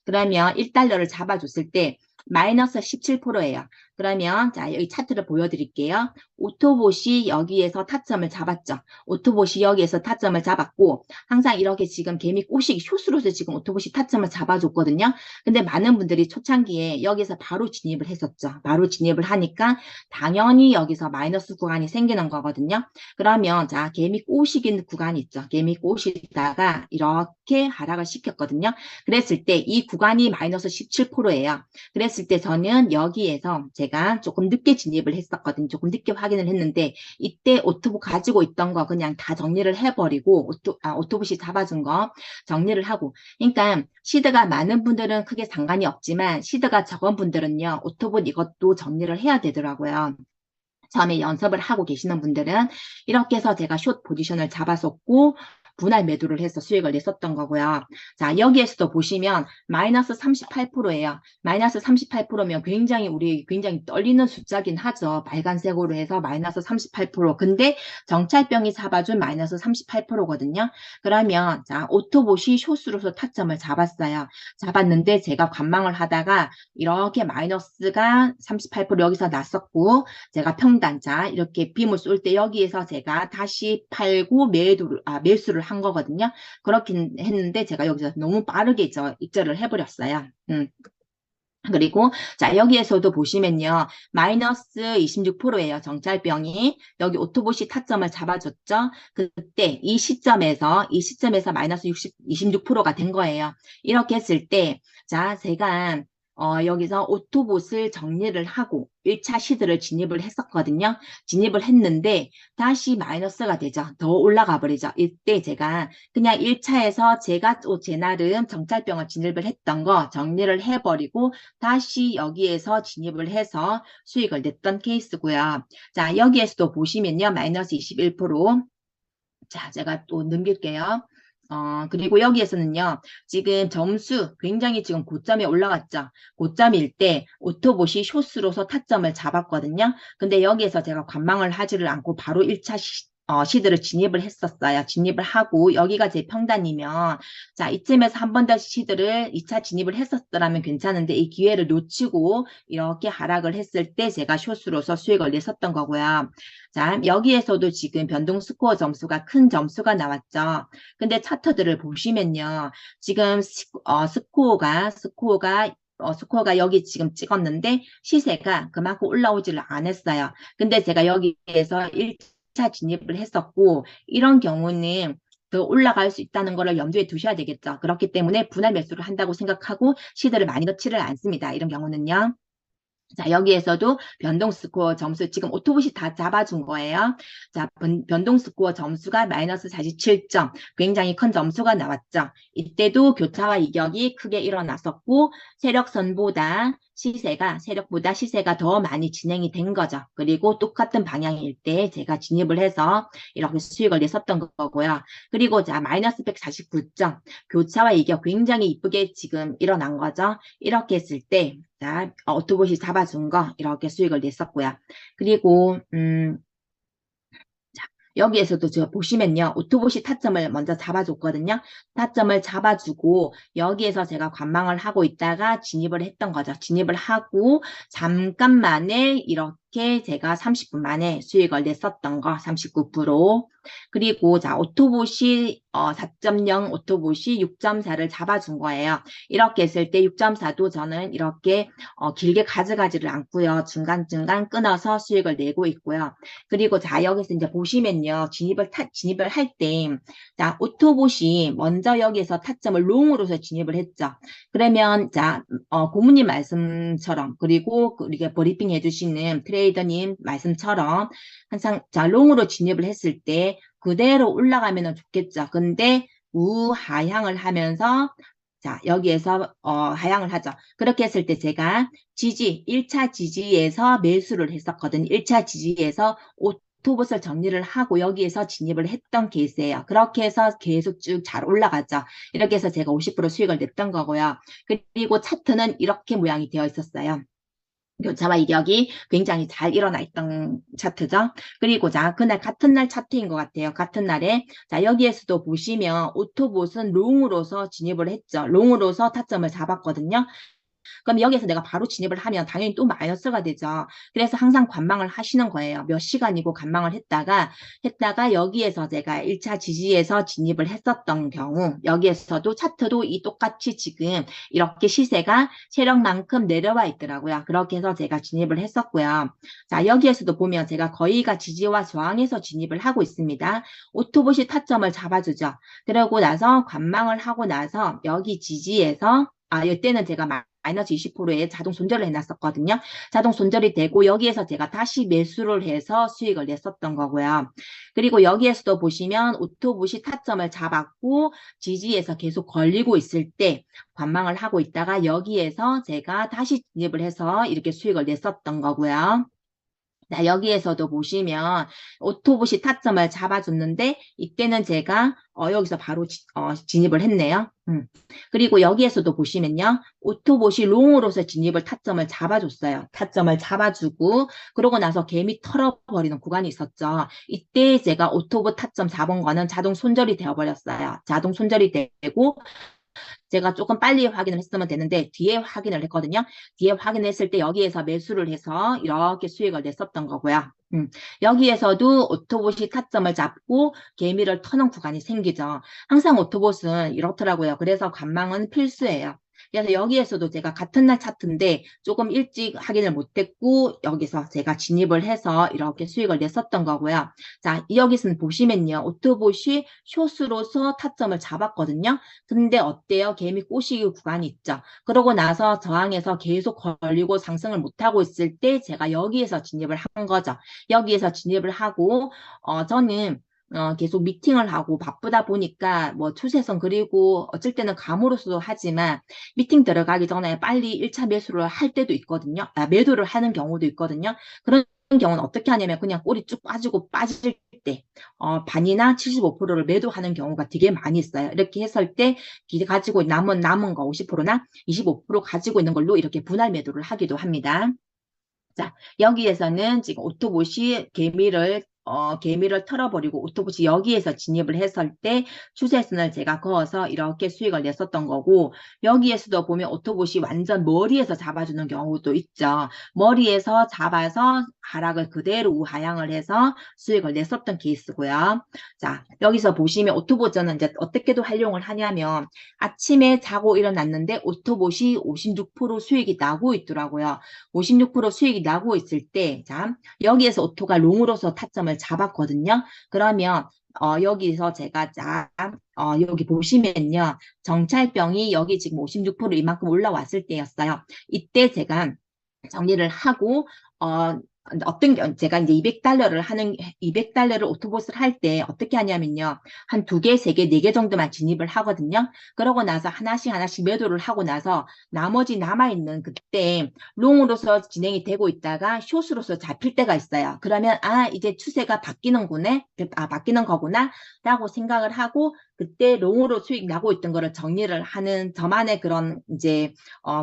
그러면 1달러를 잡아줬을 때 마이너스 17%예요. 그러면 자 여기 차트를 보여드릴게요. 오토봇이 여기에서 타점을 잡았죠. 오토봇이 여기에서 타점을 잡았고 항상 이렇게 지금 개미 꼬시기 숏으로서 지금 오토봇이 타점을 잡아줬거든요. 근데 많은 분들이 초창기에 여기서 바로 진입을 했었죠. 바로 진입을 하니까 당연히 여기서 마이너스 구간이 생기는 거거든요. 그러면 자 개미 꼬시기 구간이 있죠. 개미 꼬시다가 이렇게 하락을 시켰거든요. 그랬을 때 이 구간이 마이너스 17%예요. 그랬을 때 저는 여기에서 제가 조금 늦게 진입을 했었거든요. 조금 늦게 확인을 했는데 이때 오토봇 가지고 있던 거 그냥 다 정리를 해버리고 오토봇이 잡아준 거 정리를 하고 그러니까 시드가 많은 분들은 크게 상관이 없지만 시드가 적은 분들은요. 오토봇 이것도 정리를 해야 되더라고요. 처음에 연습을 하고 계시는 분들은 이렇게 해서 제가 숏 포지션을 잡았었고 분할 매도를 해서 수익을 냈었던 거고요. 자, 여기에서도 보시면 마이너스 38%예요. 마이너스 38%면 우리 굉장히 떨리는 숫자긴 하죠. 빨간색으로 해서 마이너스 38%. 근데 정찰병이 잡아준 마이너스 38%거든요. 그러면 자, 오토봇이 숏으로서 타점을 잡았어요. 잡았는데 제가 관망을 하다가 이렇게 마이너스가 38% 여기서 났었고 제가 평단자 이렇게 빔을 쏠 때 여기에서 제가 다시 팔고 매수를 한 거거든요. 그렇긴 했는데 제가 여기서 너무 빠르게 입절을 해버렸어요. 그리고 자 여기에서도 보시면요. 마이너스 26%예요. 정찰병이. 여기 오토봇이 타점을 잡아줬죠. 그때 이 시점에서 마이너스 26%가 된 거예요. 이렇게 했을 때 자 제가 여기서 오토봇을 정리를 하고 1차 시드를 진입을 했었거든요. 진입을 했는데 다시 마이너스가 되죠. 더 올라가 버리죠. 이때 제가 그냥 1차에서 제가 또 제 나름 정찰병을 진입을 했던 거 정리를 해버리고 다시 여기에서 진입을 해서 수익을 냈던 케이스고요. 자, 여기에서도 보시면요. 마이너스 21%. 자, 제가 또 넘길게요. 그리고 여기에서는요, 지금 점수 굉장히 지금 고점에 올라갔죠. 고점일 때 오토봇이 숏으로서 타점을 잡았거든요. 근데 여기에서 제가 관망을 하지를 않고 바로 1차 시드를 진입을 했었어요. 진입을 하고 여기가 제 평단이면 자 이쯤에서 한 번 더 시드를 2차 진입을 했었더라면 괜찮은데 이 기회를 놓치고 이렇게 하락을 했을 때 제가 숏으로서 수익을 냈었던 거고요. 자 여기에서도 지금 변동 스코어 점수가 큰 점수가 나왔죠. 근데 차트들을 보시면요. 지금 스코어가 여기 지금 찍었는데 시세가 그만큼 올라오지를 않았어요. 근데 제가 여기에서 1차 진입을 했었고 이런 경우는 더 올라갈 수 있다는 것을 염두에 두셔야 되겠죠. 그렇기 때문에 분할 매수를 한다고 생각하고 시드를 많이 넣지를 않습니다. 이런 경우는요. 자, 여기에서도 변동 스코어 점수 지금 오토봇이 다 잡아준 거예요. 자, 변동 스코어 점수가 마이너스 47점. 굉장히 큰 점수가 나왔죠. 이때도 교차와 이격이 크게 일어났었고 세력보다 시세가 더 많이 진행이 된 거죠. 그리고 똑같은 방향일 때 제가 진입을 해서 이렇게 수익을 냈었던 거고요. 그리고 자, 마이너스 149점. 교차와 이격 굉장히 이쁘게 지금 일어난 거죠. 이렇게 했을 때 자, 오토봇이 잡아준 거 이렇게 수익을 냈었고요. 그리고 자, 여기에서도 저 보시면요. 오토봇이 타점을 먼저 잡아줬거든요. 타점을 잡아주고 여기에서 제가 관망을 하고 있다가 진입을 했던 거죠. 진입을 하고 잠깐만에 이렇게 제가 30분 만에 수익을 냈었던 거 39%. 그리고 자 오토봇이 4.0 오토봇이 6.4를 잡아준 거예요. 이렇게 했을 때 6.4도 저는 이렇게 길게 가져가지를 않고요. 중간중간 끊어서 수익을 내고 있고요. 그리고 자 여기서 이제 보시면요. 진입을 할 때 자 오토봇이 먼저 여기에서 타점을 롱으로서 진입을 했죠. 그러면 자 고문님 말씀처럼 그리고 이렇게 브리핑 해주시는 트레이더님 말씀처럼 항상 자 롱으로 진입을 했을 때 그대로 올라가면 좋겠죠. 근데 우하향을 하면서 자 여기에서 하향을 하죠. 그렇게 했을 때 제가 1차 지지에서 매수를 했었거든요. 1차 지지에서 오토봇을 정리를 하고 여기에서 진입을 했던 케이스예요. 그렇게 해서 계속 쭉 잘 올라가죠. 이렇게 해서 제가 50% 수익을 냈던 거고요. 그리고 차트는 이렇게 모양이 되어 있었어요. 교차와 이격이 굉장히 잘 일어나 있던 차트죠. 그리고 자, 그날 같은 날 차트인 것 같아요. 같은 날에. 자, 여기에서도 보시면 오토봇은 롱으로서 진입을 했죠. 롱으로서 타점을 잡았거든요. 그럼 여기에서 내가 바로 진입을 하면 당연히 또 마이너스가 되죠. 그래서 항상 관망을 하시는 거예요. 몇 시간이고 관망을 했다가 여기에서 제가 1차 지지에서 진입을 했었던 경우 여기에서도 차트도 이 똑같이 지금 이렇게 시세가 세력만큼 내려와 있더라고요. 그렇게 해서 제가 진입을 했었고요. 자 여기에서도 보면 제가 거의가 지지와 저항에서 진입을 하고 있습니다. 오토봇이 타점을 잡아주죠. 그러고 나서 관망을 하고 나서 여기 지지에서 이때는 제가 마이너스 20%에 자동 손절을 해놨었거든요. 자동 손절이 되고 여기에서 제가 다시 매수를 해서 수익을 냈었던 거고요. 그리고 여기에서도 보시면 오토봇이 타점을 잡았고 지지에서 계속 걸리고 있을 때 관망을 하고 있다가 여기에서 제가 다시 진입을 해서 이렇게 수익을 냈었던 거고요. 자, 여기에서도 보시면 오토봇이 타점을 잡아줬는데 이때는 제가 여기서 바로 진입을 했네요. 그리고 여기에서도 보시면요. 오토봇이 롱으로서 진입을 타점을 잡아줬어요. 타점을 잡아주고 그러고 나서 개미 털어버리는 구간이 있었죠. 이때 제가 오토봇 타점 잡은 거는 자동 손절이 되어버렸어요. 자동 손절이 되고 제가 조금 빨리 확인을 했으면 되는데 뒤에 확인을 했거든요. 뒤에 확인했을 때 여기에서 매수를 해서 이렇게 수익을 냈었던 거고요. 여기에서도 오토봇이 타점을 잡고 개미를 터는 구간이 생기죠. 항상 오토봇은 이렇더라고요. 그래서 관망은 필수예요. 그래서 여기에서도 제가 같은 날 차트인데 조금 일찍 확인을 못했고 여기서 제가 진입을 해서 이렇게 수익을 냈었던 거고요. 자 여기서는 보시면요. 오토봇이 숏으로서 타점을 잡았거든요. 근데 어때요? 개미 꼬시기 구간이 있죠. 그러고 나서 저항에서 계속 걸리고 상승을 못하고 있을 때 제가 여기에서 진입을 한 거죠. 여기에서 진입을 하고 저는 계속 미팅을 하고 바쁘다 보니까 뭐 추세선 그리고 어쩔 때는 감으로서도 하지만 미팅 들어가기 전에 빨리 1차 매수를 할 때도 있거든요. 매도를 하는 경우도 있거든요. 그런 경우는 어떻게 하냐면 그냥 꼬리 쭉 빠지고 빠질 때 반이나 75%를 매도하는 경우가 되게 많이 있어요. 이렇게 했을 때 가지고 남은 거 50%나 25% 가지고 있는 걸로 이렇게 분할 매도를 하기도 합니다. 자, 여기에서는 지금 오토봇이 개미를 개미를 털어버리고 오토봇이 여기에서 진입을 했을 때 추세선을 제가 그어서 이렇게 수익을 냈었던 거고, 여기에서도 보면 오토봇이 완전 머리에서 잡아주는 경우도 있죠. 머리에서 잡아서 하락을 그대로 우하향을 해서 수익을 냈었던 케이스고요. 자, 여기서 보시면 오토봇은 이제 어떻게도 활용을 하냐면 아침에 자고 일어났는데 오토봇이 56% 수익이 나고 있더라고요. 56% 수익이 나고 있을 때, 자, 여기에서 오토가 롱으로서 타점을 잡았거든요. 그러면 여기서 제가 여기 보시면요. 정찰병이 여기 지금 56% 이만큼 올라왔을 때였어요. 이때 제가 정리를 하고 제가 이제 200달러를 오토봇을 할 때 어떻게 하냐면요. 한 두 개, 세 개, 네 개 정도만 진입을 하거든요. 그러고 나서 하나씩 매도를 하고 나서 나머지 남아있는 그때 롱으로서 진행이 되고 있다가 숏으로서 잡힐 때가 있어요. 그러면 이제 추세가 바뀌는 거구나 라고 생각을 하고 그때 롱으로 수익 나고 있던 거를 정리를 하는 저만의 그런 이제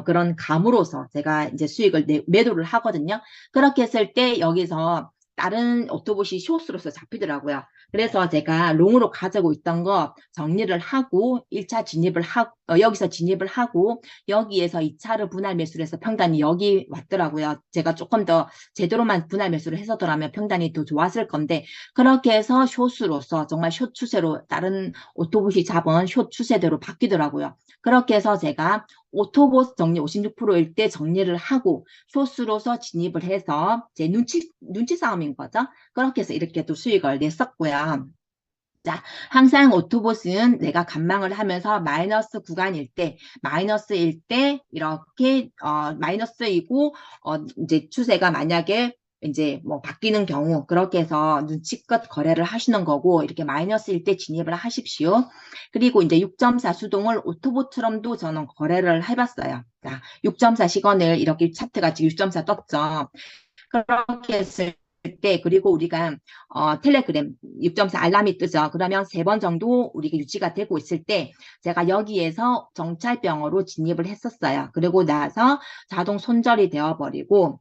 그런 감으로서 제가 이제 수익을 매도를 하거든요. 그렇게 했을 때 여기서 다른 오토봇이 숏으로서 잡히더라고요. 그래서 제가 롱으로 가지고 있던 거 정리를 하고 1차 진입을 하고 여기서 진입을 하고 여기에서 2차를 분할 매수를 해서 평단이 여기 왔더라고요. 제가 조금 더 제대로만 분할 매수를 했었더라면 평단이 더 좋았을 건데 그렇게 해서 숏으로서 정말 숏 추세로 다른 오토봇이 잡은 숏 추세대로 바뀌더라고요. 그렇게 해서 제가 오토봇 정리 56%일 때 정리를 하고 숏으로서 진입을 해서 제 눈치 싸움인 거죠. 그렇게 해서 이렇게 또 수익을 냈었고요. 자, 항상 오토봇은 내가 관망을 하면서 마이너스일 때 이렇게 마이너스이고 이제 추세가 만약에 이제 뭐 바뀌는 경우 그렇게 해서 눈치껏 거래를 하시는 거고 이렇게 마이너스일 때 진입을 하십시오. 그리고 이제 6.4 수동을 오토봇처럼도 저는 거래를 해봤어요. 자, 6.4 시간을 이렇게 차트가 지금 6.4 떴죠. 그렇게 했을 때 그리고 우리가 텔레그램 6.4 알람이 뜨죠. 그러면 3번 정도 우리가 유지가 되고 있을 때 제가 여기에서 정찰병으로 진입을 했었어요. 그리고 나서 자동 손절이 되어버리고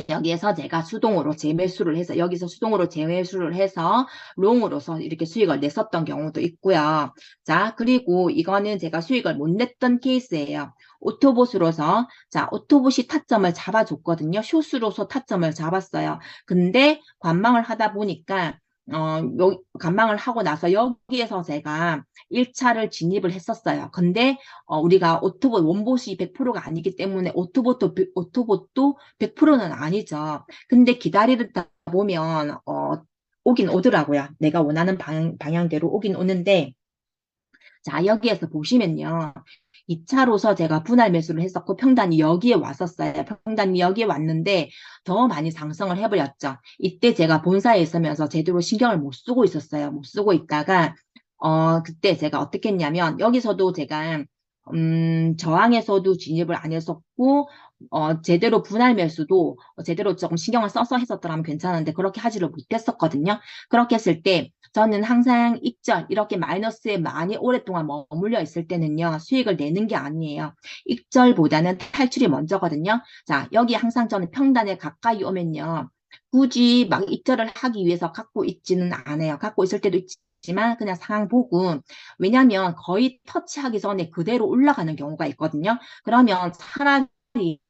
여기에서 제가 수동으로 재매수를 해서 여기서 수동으로 재매수를 해서 롱으로서 이렇게 수익을 냈었던 경우도 있고요. 자, 그리고 이거는 제가 수익을 못 냈던 케이스예요. 오토봇으로서 자, 오토봇이 타점을 잡아줬거든요. 숏으로서 타점을 잡았어요. 근데 관망을 하다 보니까 관망을 하고 나서 여기에서 제가 1차를 진입을 했었어요. 근데 우리가 오토봇 원봇이 100%가 아니기 때문에 오토봇도 100%는 아니죠. 근데 기다리다 보면 오긴 오더라고요. 내가 원하는 방향대로 오긴 오는데 자, 여기에서 보시면요. 2차로서 제가 분할 매수를 했었고 평단이 여기에 왔었어요. 평단이 여기에 왔는데 더 많이 상승을 해버렸죠. 이때 제가 본사에 있으면서 제대로 신경을 못 쓰고 있었어요. 못 쓰고 있다가 그때 제가 어떻게 했냐면 여기서도 제가 저항에서도 진입을 안 했었고 제대로 분할 매수도 제대로 조금 신경을 써서 했었더라면 괜찮은데 그렇게 하지를 못했었거든요. 그렇게 했을 때 저는 항상 익절 이렇게 마이너스에 많이 오랫동안 머물러 있을 때는요. 수익을 내는 게 아니에요. 익절보다는 탈출이 먼저거든요. 자, 여기 항상 저는 평단에 가까이 오면요. 굳이 막 익절을 하기 위해서 갖고 있지는 않아요. 갖고 있을 때도 있지만 그냥 상황 보고 왜냐하면 거의 터치하기 전에 그대로 올라가는 경우가 있거든요. 그러면 차라리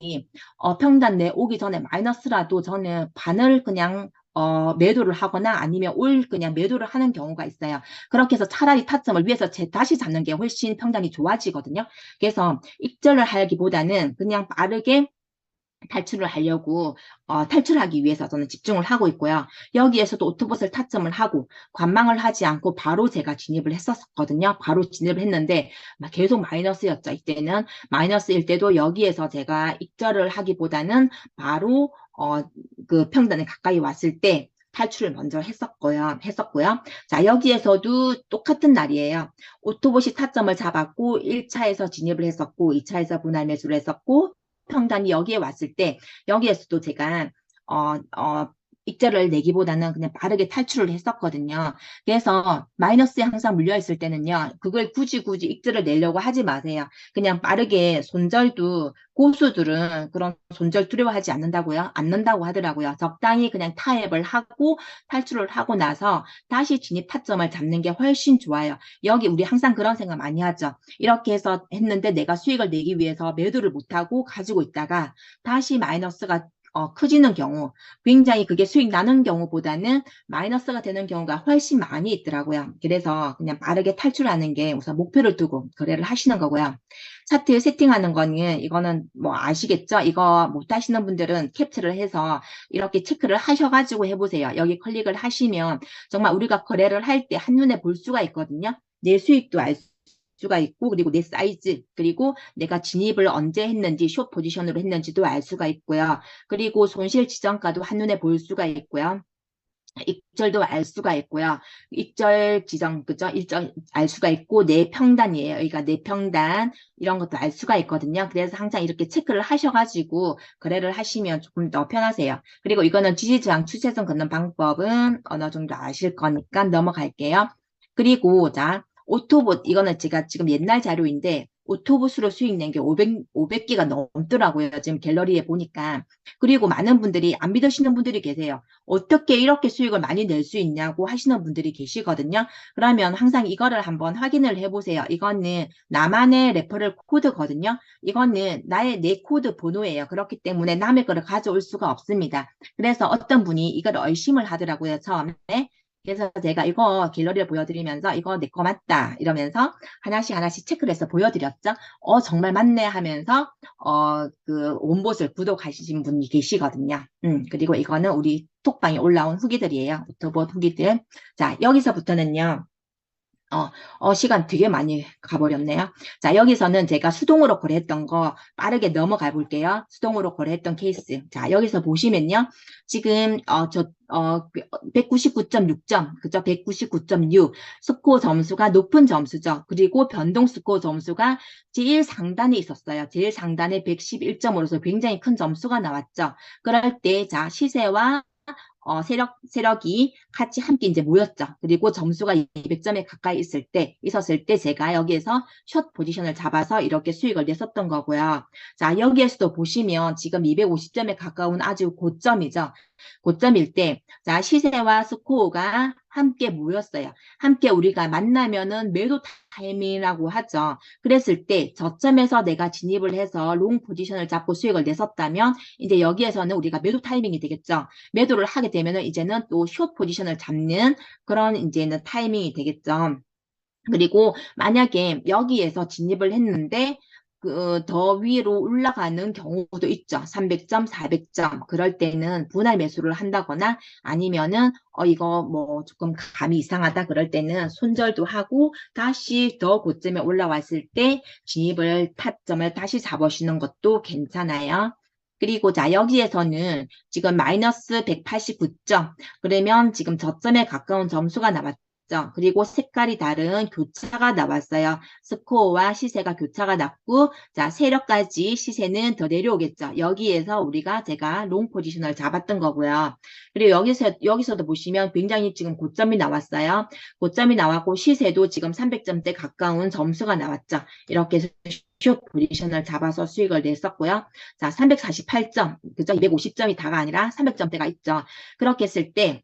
평단 내 오기 전에 마이너스라도 저는 반을 그냥 매도를 하거나 아니면 그냥 매도를 하는 경우가 있어요. 그렇게 해서 차라리 타점을 위해서 다시 잡는 게 훨씬 평단이 좋아지거든요. 그래서 익절을 하기보다는 그냥 빠르게 탈출을 하려고 탈출하기 위해서 저는 집중을 하고 있고요. 여기에서도 오토봇을 타점을 하고 관망을 하지 않고 바로 제가 진입을 했었거든요. 바로 진입을 했는데 계속 마이너스였죠. 이때는 마이너스일 때도 여기에서 제가 익절을 하기보다는 바로 그 평단에 가까이 왔을 때 탈출을 먼저 했었고요. 자, 여기에서도 똑같은 날이에요. 오토봇이 타점을 잡았고 1차에서 진입을 했었고 2차에서 분할 매수를 했었고 평단이 여기에 왔을 때 여기에서도 제가 익절을 내기보다는 그냥 빠르게 탈출을 했었거든요. 그래서 마이너스에 항상 물려있을 때는요, 그걸 굳이 익절을 내려고 하지 마세요. 그냥 빠르게 손절도 고수들은 그런 손절 두려워하지 않는다고요? 않는다고 하더라고요. 적당히 그냥 타협을 하고 탈출을 하고 나서 다시 진입 타점을 잡는 게 훨씬 좋아요. 여기 우리 항상 그런 생각 많이 하죠. 이렇게 해서 했는데 내가 수익을 내기 위해서 매도를 못하고 가지고 있다가 다시 마이너스가 커지는 경우, 굉장히 그게 수익 나는 경우보다는 마이너스가 되는 경우가 훨씬 많이 있더라고요. 그래서 그냥 빠르게 탈출하는 게 우선 목표를 두고 거래를 하시는 거고요. 차트 세팅하는 거는 이거는 뭐 아시겠죠? 이거 못 하시는 분들은 캡처를 해서 이렇게 체크를 하셔가지고 해보세요. 여기 클릭을 하시면 정말 우리가 거래를 할 때 한눈에 볼 수가 있거든요. 내 수익도 알 수가 있고, 그리고 내 사이즈, 그리고 내가 진입을 언제 했는지, 숏 포지션으로 했는지도 알 수가 있고요. 그리고 손실 지정가도 한눈에 볼 수가 있고요. 익절도 알 수가 있고요. 익절 지정, 그죠? 일절 알 수가 있고, 내 평단이에요. 그러니까 내 평단, 이런 것도 알 수가 있거든요. 그래서 항상 이렇게 체크를 하셔가지고, 거래를 하시면 조금 더 편하세요. 그리고 이거는 지지저항 추세선 걷는 방법은 어느 정도 아실 거니까 넘어갈게요. 그리고, 자, 오토봇, 이거는 제가 지금 옛날 자료인데, 오토봇으로 수익 낸 게 500개가 넘더라고요. 지금 갤러리에 보니까. 그리고 많은 분들이 안 믿으시는 분들이 계세요. 어떻게 이렇게 수익을 많이 낼 수 있냐고 하시는 분들이 계시거든요. 그러면 항상 이거를 한번 확인을 해보세요. 이거는 나만의 레퍼럴 코드거든요. 이거는 내 코드 번호예요. 그렇기 때문에 남의 거를 가져올 수가 없습니다. 그래서 어떤 분이 이걸 의심을 하더라고요. 처음에. 그래서 제가 이거 갤러리를 보여드리면서 이거 내 거 맞다 이러면서 하나씩 체크를 해서 보여드렸죠. 정말 맞네 하면서 그 원봇을 구독하신 분이 계시거든요. 그리고 이거는 우리 톡방에 올라온 후기들이에요. 오토봇 후기들. 자, 여기서부터는요. 시간 되게 많이 가버렸네요. 자, 여기서는 제가 수동으로 거래했던 거 빠르게 넘어가 볼게요. 수동으로 거래했던 케이스. 자, 여기서 보시면요. 지금, 199.6점, 그죠? 199.6. 스코어 점수가 높은 점수죠. 그리고 변동 스코어 점수가 제일 상단에 있었어요. 제일 상단에 111점으로서 굉장히 큰 점수가 나왔죠. 그럴 때, 자, 시세와 세력이 같이 함께 이제 모였죠. 그리고 점수가 200점에 가까이 있었을 때 제가 여기에서 숏 포지션을 잡아서 이렇게 수익을 냈었던 거고요. 자, 여기에서도 보시면 지금 250점에 가까운 아주 고점이죠. 고점일 때, 자, 시세와 스코어가 함께 모였어요. 함께 우리가 만나면은 매도 타이밍이라고 하죠. 그랬을 때 저점에서 내가 진입을 해서 롱 포지션을 잡고 수익을 냈었다면 이제 여기에서는 우리가 매도 타이밍이 되겠죠. 매도를 하게 되면은 이제는 또 숏 포지션을 잡는 그런 이제는 타이밍이 되겠죠. 그리고 만약에 여기에서 진입을 했는데 더 위로 올라가는 경우도 있죠. 300점, 400점. 그럴 때는 분할 매수를 한다거나 아니면은 이거 뭐 조금 감이 이상하다 그럴 때는 손절도 하고 다시 더 고점에 올라왔을 때 진입을 타점을 다시 잡으시는 것도 괜찮아요. 그리고 자 여기에서는 지금 마이너스 189점 그러면 지금 저점에 가까운 점수가 남았죠. 그리고 색깔이 다른 교차가 나왔어요. 스코어와 시세가 교차가 났고 자 세력까지 시세는 더 내려오겠죠. 여기에서 제가 롱 포지션을 잡았던 거고요. 그리고 여기서도 보시면 굉장히 지금 고점이 나왔어요. 고점이 나왔고 시세도 지금 300점대 가까운 점수가 나왔죠. 이렇게 해서 숏 포지션을 잡아서 수익을 냈었고요. 자, 348점, 그죠? 250점이 다가 아니라 300점대가 있죠. 그렇게 했을 때,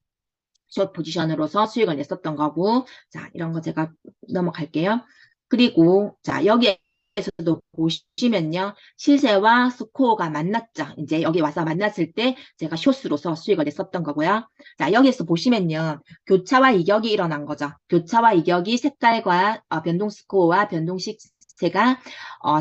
숏 포지션으로서 수익을 냈었던 거고, 자, 이런 거 제가 넘어갈게요. 그리고, 자, 여기에서도 보시면요. 시세와 스코어가 만났죠. 이제 여기 와서 만났을 때 제가 숏으로서 수익을 냈었던 거고요. 자, 여기에서 보시면요. 교차와 이격이 일어난 거죠. 교차와 이격이 색깔과 변동 스코어와 변동 시세가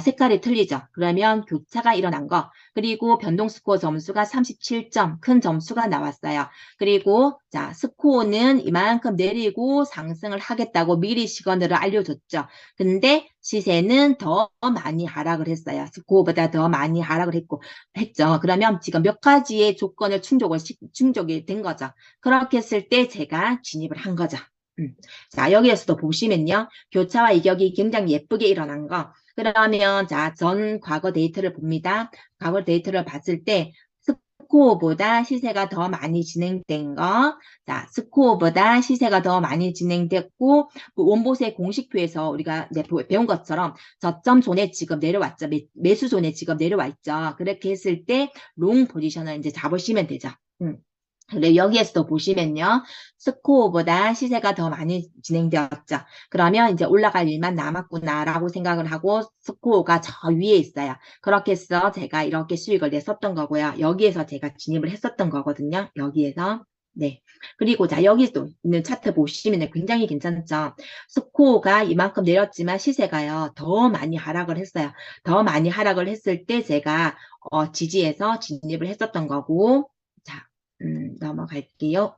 색깔이 틀리죠. 그러면 교차가 일어난 거. 그리고 변동 스코어 점수가 37점, 큰 점수가 나왔어요. 그리고 자 스코어는 이만큼 내리고 상승을 하겠다고 미리 시그널을 알려줬죠. 근데 시세는 더 많이 하락을 했어요. 스코어보다 더 많이 하락을 했죠. 그러면 지금 몇 가지의 조건을 충족이 된 거죠. 그렇게 했을 때 제가 진입을 한 거죠. 자, 여기에서도 보시면요. 교차와 이격이 굉장히 예쁘게 일어난 거. 그러면 자, 전 과거 데이터를 봅니다. 과거 데이터를 봤을 때 스코어보다 시세가 더 많이 진행된 거. 자, 스코어보다 시세가 더 많이 진행됐고, 그 원보세 공식표에서 우리가 이제 배운 것처럼 저점 존에 지금 내려왔죠. 매수 존에 지금 내려와 있죠. 그렇게 했을 때 롱 포지션을 이제 잡으시면 되죠. 그래, 여기에서도 보시면요. 스코어보다 시세가 더 많이 진행되었죠. 그러면 이제 올라갈 일만 남았구나라고 생각을 하고 스코어가 저 위에 있어요. 그렇게 해서 제가 이렇게 수익을 냈었던 거고요. 여기에서 제가 진입을 했었던 거거든요. 여기에서. 네. 그리고 자, 여기도 있는 차트 보시면 굉장히 괜찮죠. 스코어가 이만큼 내렸지만 시세가요. 더 많이 하락을 했어요. 더 많이 하락을 했을 때 제가 지지해서 진입을 했었던 거고. 자, 넘어갈게요.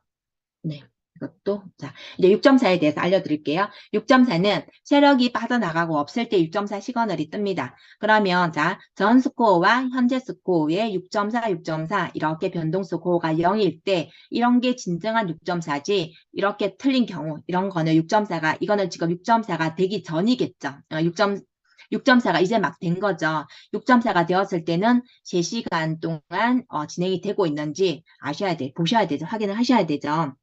네. 이것도, 자, 이제 6.4에 대해서 알려드릴게요. 6.4는 세력이 빠져나가고 없을 때 6.4 시그널이 뜹니다. 그러면, 자, 전 스코어와 현재 스코어의 6.4, 6.4, 이렇게 변동 스코어가 0일 때, 이런 게 진정한 6.4지, 이렇게 틀린 경우, 이런 거는 6.4가, 이거는 지금 6.4가 되기 전이겠죠. 6.4가 이제 막 된 거죠. 6.4가 되었을 때는 3시간 동안 진행이 되고 있는지 보셔야 되죠. 확인을 하셔야 되죠.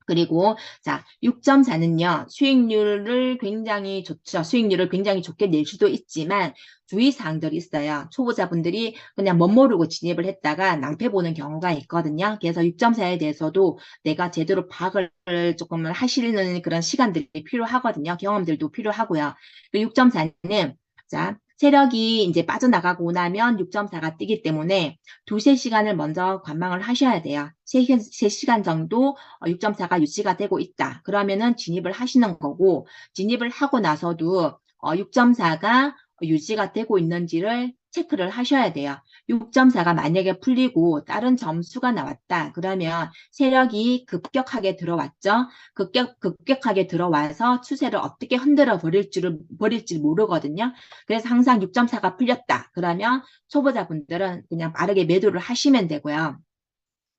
그리고 자 6.4는요. 수익률을 굉장히 좋죠. 수익률을 굉장히 좋게 낼 수도 있지만 주의사항들이 있어요. 초보자분들이 그냥 멋모르고 진입을 했다가 낭패 보는 경우가 있거든요. 그래서 6.4에 대해서도 내가 제대로 파악을 조금 하시는 그런 시간들이 필요하거든요. 경험들도 필요하고요. 6.4는 자 세력이 이제 빠져나가고 나면 6.4가 뜨기 때문에 2~3시간을 먼저 관망을 하셔야 돼요. 3시간 정도 6.4가 유지가 되고 있다. 그러면은 진입을 하시는 거고, 진입을 하고 나서도 6.4가 유지가 되고 있는지를 체크를 하셔야 돼요. 6.4가 만약에 풀리고 다른 점수가 나왔다. 그러면 세력이 급격하게 들어왔죠. 급격하게 들어와서 추세를 어떻게 흔들어 버릴지 모르거든요. 그래서 항상 6.4가 풀렸다. 그러면 초보자분들은 그냥 빠르게 매도를 하시면 되고요.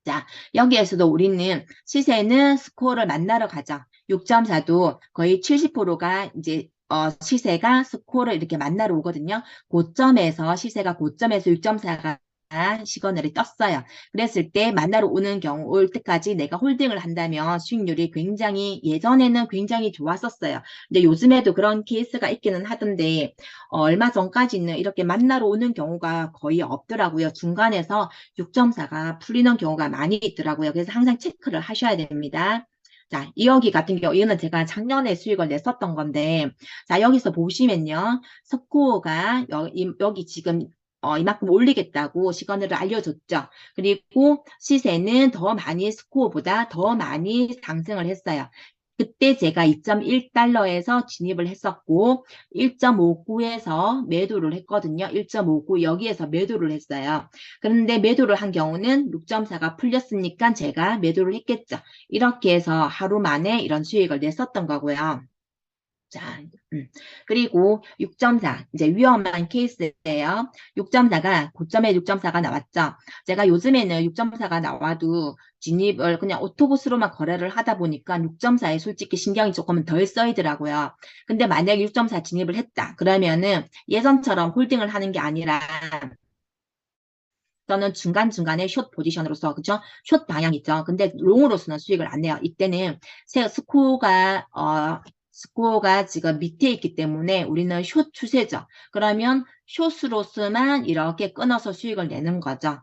자, 여기에서도 우리는 시세는 스코어를 만나러 가죠. 6.4도 거의 70%가 이제 시세가 스코어를 이렇게 만나러 오거든요. 고점에서 시세가 고점에서 6.4가 시그널이 떴어요. 그랬을 때 만나러 오는 경우 올 때까지 내가 홀딩을 한다면 수익률이 굉장히 예전에는 굉장히 좋았었어요. 근데 요즘에도 그런 케이스가 있기는 하던데 얼마 전까지는 이렇게 만나러 오는 경우가 거의 없더라고요. 중간에서 6.4가 풀리는 경우가 많이 있더라고요. 그래서 항상 체크를 하셔야 됩니다. 자, 2억이 같은 경우, 이거는 제가 작년에 수익을 냈었던 건데, 자, 여기서 보시면요. 스코어가 여기 지금 이만큼 올리겠다고 시그널을 알려줬죠. 그리고 시세는 더 많이 스코어보다 더 많이 상승을 했어요. 그때 제가 2.1달러에서 진입을 했었고 1.59에서 매도를 했거든요. 1.59 여기에서 매도를 했어요. 그런데 매도를 한 경우는 6.4가 풀렸으니까 제가 매도를 했겠죠. 이렇게 해서 하루 만에 이런 수익을 냈었던 거고요. 자, 그리고 6.4, 이제 위험한 케이스예요. 6.4가, 고점에 6.4가 나왔죠. 제가 요즘에는 6.4가 나와도 진입을 그냥 오토부스로만 거래를 하다 보니까 6.4에 솔직히 신경이 조금은 덜 써이더라고요. 근데 만약에 6.4 진입을 했다. 그러면은 예전처럼 홀딩을 하는 게 아니라 저는 중간중간에 숏 포지션으로서, 그죠? 숏 방향 있죠? 근데 롱으로서는 수익을 안 내요. 이때는 스코어가 지금 밑에 있기 때문에 우리는 숏 추세죠. 그러면 숏으로서만 이렇게 끊어서 수익을 내는 거죠.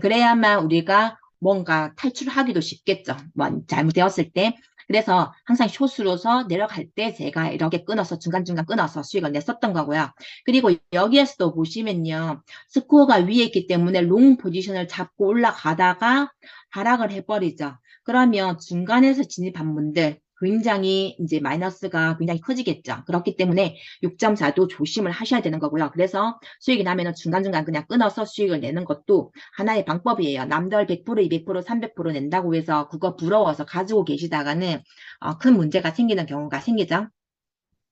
그래야만 우리가 뭔가 탈출하기도 쉽겠죠. 뭐 잘못되었을 때. 그래서 항상 숏으로서 내려갈 때 제가 이렇게 끊어서 중간중간 끊어서 수익을 냈었던 거고요. 그리고 여기에서도 보시면요. 스코어가 위에 있기 때문에 롱 포지션을 잡고 올라가다가 하락을 해버리죠. 그러면 중간에서 진입한 분들 굉장히 이제 마이너스가 굉장히 커지겠죠. 그렇기 때문에 6.4도 조심을 하셔야 되는 거고요. 그래서 수익이 나면은 중간중간 그냥 끊어서 수익을 내는 것도 하나의 방법이에요. 남들 100%, 200%, 300% 낸다고 해서 그거 부러워서 가지고 계시다가는 큰 문제가 생기는 경우가 생기죠.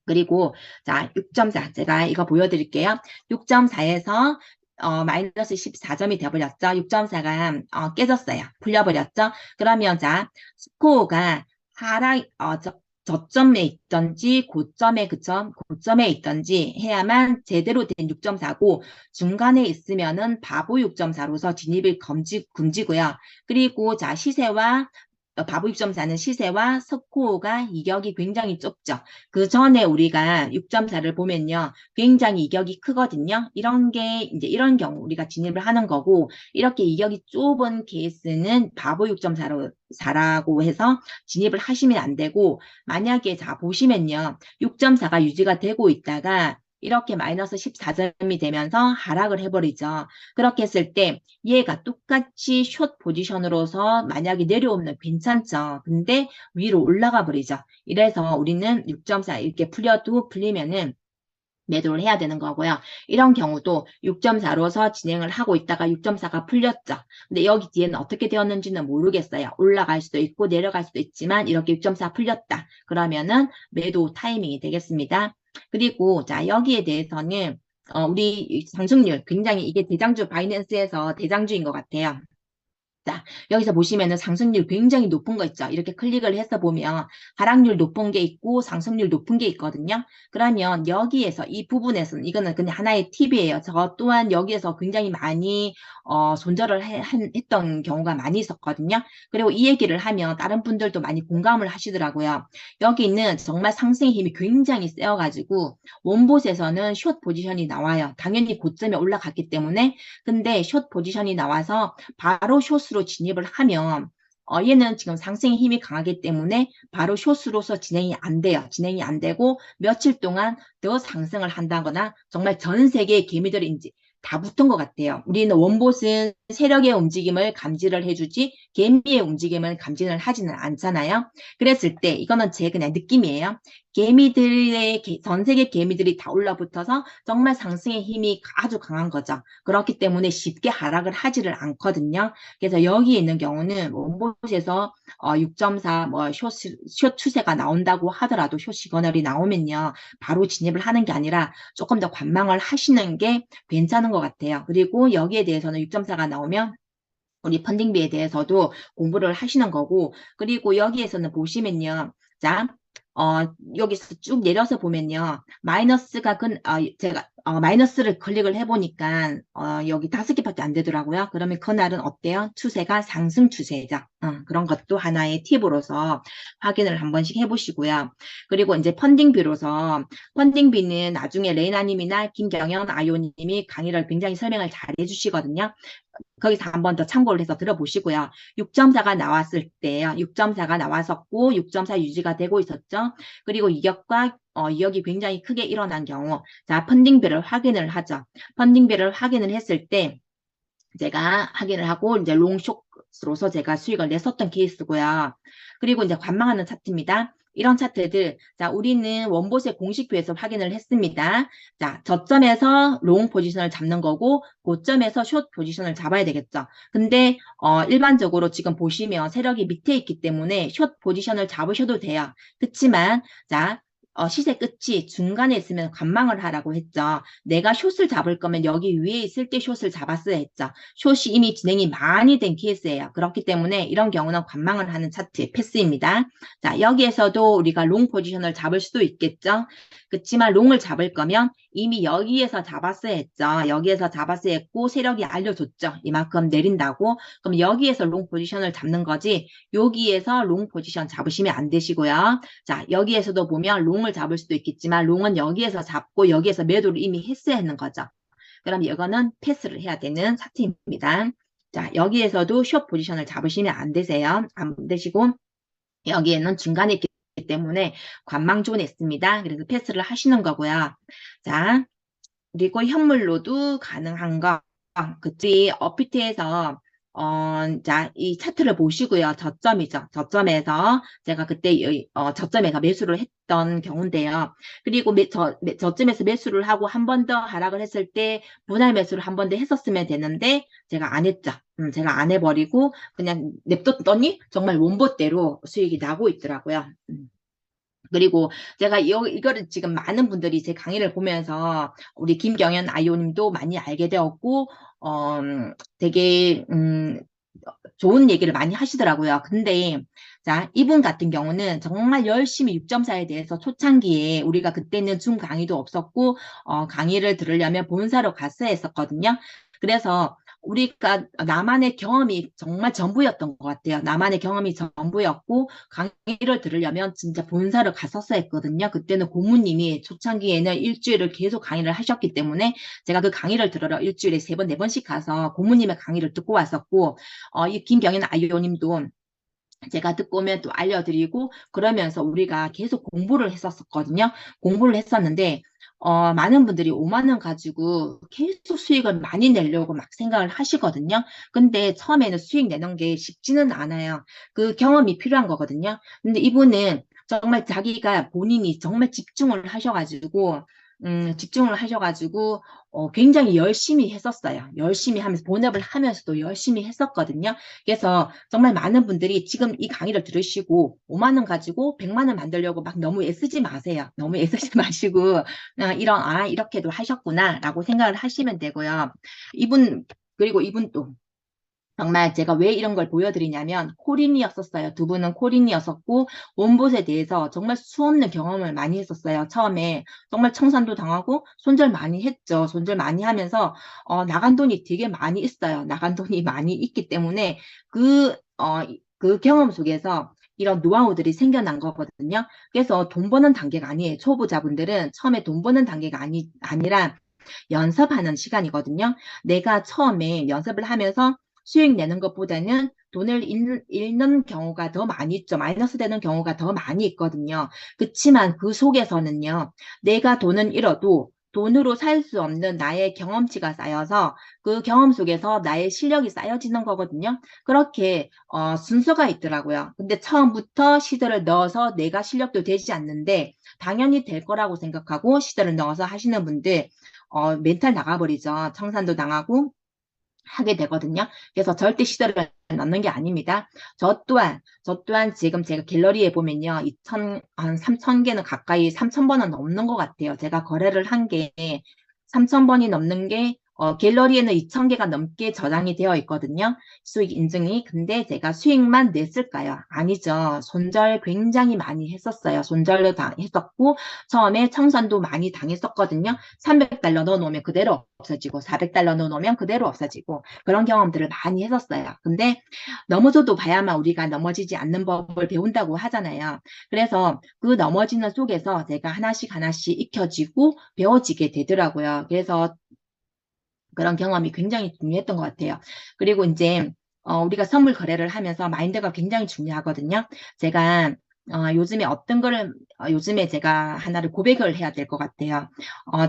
그리고 자 6.4 제가 이거 보여드릴게요. 6.4에서 마이너스 14점이 되어버렸죠. 6.4가 깨졌어요. 풀려버렸죠. 그러면 자 스코어가 하락 저점에 있던지 고점에 있던지 해야만 제대로 된 6.4고 중간에 있으면은 바보 6.4로서 진입이 금지고요. 그리고 자 시세와 바보 6.4는 시세와 스코어가 이격이 굉장히 좁죠. 그 전에 우리가 6.4를 보면요. 굉장히 이격이 크거든요. 이런 게 이제 이런 경우 우리가 진입을 하는 거고 이렇게 이격이 좁은 케이스는 바보 6.4라고 해서 진입을 하시면 안 되고 만약에 자 보시면요. 6.4가 유지가 되고 있다가 이렇게 마이너스 14점이 되면서 하락을 해버리죠. 그렇게 했을 때 얘가 똑같이 숏 포지션으로서 만약에 내려오면 괜찮죠. 근데 위로 올라가 버리죠. 이래서 우리는 6.4 이렇게 풀리면은 매도를 해야 되는 거고요. 이런 경우도 6.4로서 진행을 하고 있다가 6.4가 풀렸죠. 근데 여기 뒤에는 어떻게 되었는지는 모르겠어요. 올라갈 수도 있고 내려갈 수도 있지만 이렇게 6.4 풀렸다. 그러면은 매도 타이밍이 되겠습니다. 그리고 자 여기에 대해서는 우리 상승률 굉장히 이게 대장주 바이낸스에서 대장주인 것 같아요. 자, 여기서 보시면은 상승률 굉장히 높은 거 있죠. 이렇게 클릭을 해서 보면 하락률 높은 게 있고 상승률 높은 게 있거든요. 그러면 여기에서 이 부분에서는 이거는 그냥 하나의 팁이에요. 저 또한 여기에서 굉장히 많이 손절을 했던 경우가 많이 있었거든요. 그리고 이 얘기를 하면 다른 분들도 많이 공감을 하시더라고요. 여기는 정말 상승의 힘이 굉장히 세어가지고 원봇에서는 숏 포지션이 나와요. 당연히 고점에 올라갔기 때문에 근데 숏 포지션이 나와서 바로 숏으로 진입을 하면 얘는 지금 상승의 힘이 강하기 때문에 바로 숏으로서 진행이 안 돼요. 진행이 안 되고 며칠 동안 더 상승을 한다거나 정말 전 세계의 개미들이 이제 다 붙은 것 같아요. 우리는 원봇은 세력의 움직임을 감지를 해주지 개미의 움직임을 감지를 하지는 않잖아요. 그랬을 때 이거는 제 그냥 느낌이에요. 전 세계 개미들이 다 올라붙어서 정말 상승의 힘이 아주 강한 거죠. 그렇기 때문에 쉽게 하락을 하지를 않거든요. 그래서 여기에 있는 경우는 원봇에서 6.4 숏 추세가 나온다고 하더라도 숏 시그널이 나오면요. 바로 진입을 하는 게 아니라 조금 더 관망을 하시는 게 괜찮은 것 같아요. 그리고 여기에 대해서는 6.4가 나오면 우리 펀딩비에 대해서도 공부를 하시는 거고 그리고 여기에서는 보시면요. 자, 여기서 쭉 내려서 보면요. 제가 마이너스를 클릭을 해보니까 여기 5개밖에 안 되더라고요. 그러면 그날은 어때요? 추세가 상승 추세죠. 그런 것도 하나의 팁으로서 확인을 한 번씩 해보시고요. 그리고 이제 펀딩비는 나중에 레이나님이나 김경연 아이오님이 강의를 굉장히 설명을 잘 해주시거든요. 거기서 한 번 더 참고를 해서 들어보시고요. 6.4가 나왔을 때요. 6.4가 나왔었고 6.4 유지가 되고 있었죠. 그리고 이격이 굉장히 크게 일어난 경우 자 펀딩비를 확인을 하죠. 펀딩비를 확인을 했을 때 제가 확인을 하고 이제 롱숏으로서 제가 수익을 냈었던 케이스고요. 그리고 이제 관망하는 차트입니다. 이런 차트들, 자, 우리는 원봇의 공식표에서 확인을 했습니다. 자, 저점에서 롱 포지션을 잡는 거고, 고점에서 숏 포지션을 잡아야 되겠죠. 근데, 일반적으로 지금 보시면 세력이 밑에 있기 때문에 숏 포지션을 잡으셔도 돼요. 그치만, 자, 시세 끝이 중간에 있으면 관망을 하라고 했죠. 내가 숏을 잡을 거면 여기 위에 있을 때 숏을 잡았어야 했죠. 숏이 이미 진행이 많이 된 케이스예요. 그렇기 때문에 이런 경우는 관망을 하는 차트 패스입니다. 자, 여기에서도 우리가 롱 포지션을 잡을 수도 있겠죠. 그렇지만 롱을 잡을 거면 이미 여기에서 잡았어야 했죠. 여기에서 잡았어야 했고 세력이 알려줬죠. 이만큼 내린다고. 그럼 여기에서 롱 포지션을 잡는 거지 여기에서 롱 포지션 잡으시면 안 되시고요. 자, 여기에서도 보면 롱을 잡을 수도 있겠지만 롱은 여기에서 잡고 여기에서 매도를 이미 했어야 하는 거죠. 그럼 이거는 패스를 해야 되는 차트입니다. 자, 여기에서도 숏 포지션을 잡으시면 안 되세요. 안 되시고 여기에는 중간에 있기 때문에 관망 존에 있습니다. 그래서 패스를 하시는 거고요. 자, 그리고 현물로도 가능한 거. 그뒤 어피트에서 자, 이 차트를 보시고요. 저점이죠. 저점에서 제가 그때 저점에서 매수를 했던 경우인데요. 그리고 저점에서 매수를 하고 한 번 더 하락을 했을 때 분할 매수를 한 번 더 했었으면 되는데 제가 안 했죠. 제가 안 해버리고 그냥 냅뒀더니 정말 원본대로 수익이 나고 있더라고요. 그리고 제가 이거를 지금 많은 분들이 제 강의를 보면서 우리 김경연 아이오님도 많이 알게 되었고 되게 좋은 얘기를 많이 하시더라고요. 근데 자, 이분 같은 경우는 정말 열심히 6.4에 대해서 초창기에 우리가 그때는 줌 강의도 없었고 강의를 들으려면 본사로 갔어야 했었거든요. 그래서 우리가 나만의 경험이 정말 전부였던 것 같아요. 나만의 경험이 전부였고 강의를 들으려면 진짜 본사를 갔었어야 했거든요. 그때는 고모님이 초창기에는 일주일을 계속 강의를 하셨기 때문에 제가 그 강의를 들으러 일주일에 3번, 4번씩 가서 고모님의 강의를 듣고 왔었고 이 김경인 아이오님도 제가 듣고 오면 또 알려드리고 그러면서 우리가 계속 공부를 했었거든요. 공부를 했었는데 많은 분들이 5만 원 가지고 계속 수익을 많이 내려고 막 생각을 하시거든요. 근데 처음에는 수익 내는 게 쉽지는 않아요. 그 경험이 필요한 거거든요. 근데 이분은 정말 자기가 본인이 정말 집중을 하셔가지고 굉장히 열심히 했었어요. 열심히 하면서 본업을 하면서도 열심히 했었거든요. 그래서 정말 많은 분들이 지금 이 강의를 들으시고 5만 원 가지고 100만 원 만들려고 막 너무 애쓰지 마세요. 너무 애쓰지 마시고 이렇게도 하셨구나라고 생각을 하시면 되고요. 이분 그리고 이분 또 정말 제가 왜 이런 걸 보여드리냐면 코린이었었어요. 두 분은 코린이었었고 원봇에 대해서 정말 수없는 경험을 많이 했었어요. 처음에 정말 청산도 당하고 손절 많이 했죠. 손절 많이 하면서 나간 돈이 되게 많이 있어요. 나간 돈이 많이 있기 때문에 그 경험 속에서 이런 노하우들이 생겨난 거거든요. 그래서 돈 버는 단계가 아니에요. 초보자분들은 처음에 돈 버는 단계가 아니라 연습하는 시간이거든요. 내가 처음에 연습을 하면서 수익 내는 것보다는 돈을 잃는 경우가 더 많이 있죠. 마이너스 되는 경우가 더 많이 있거든요. 그렇지만 그 속에서는요, 내가 돈은 잃어도 돈으로 살 수 없는 나의 경험치가 쌓여서 그 경험 속에서 나의 실력이 쌓여지는 거거든요. 그렇게 순서가 있더라고요. 근데 처음부터 시도를 넣어서 내가 실력도 되지 않는데 당연히 될 거라고 생각하고 시도를 넣어서 하시는 분들 멘탈 나가버리죠. 청산도 당하고 하게 되거든요. 그래서 절대 시도를 넣는 게 아닙니다. 저 또한 지금 제가 갤러리에 보면요. 한 3,000개는 가까이 3,000번은 넘는 것 같아요. 제가 거래를 한 게 3,000번이 넘는 게 갤러리에는 2,000개가 넘게 저장이 되어 있거든요. 수익 인증이. 근데 제가 수익만 냈을까요? 아니죠. 손절 굉장히 많이 했었어요. 손절도 했었고 처음에 청산도 많이 당했었거든요. 300달러 넣어놓으면 그대로 없어지고 400달러 넣어놓으면 그대로 없어지고 그런 경험들을 많이 했었어요. 근데 넘어져도 봐야만 우리가 넘어지지 않는 법을 배운다고 하잖아요. 그래서 그 넘어지는 속에서 제가 하나씩 하나씩 익혀지고 배워지게 되더라고요. 그래서 그런 경험이 굉장히 중요했던 것 같아요. 그리고 이제 우리가 선물 거래를 하면서 마인드가 굉장히 중요하거든요. 제가 요즘에 제가 하나를 고백을 해야 될 것 같아요.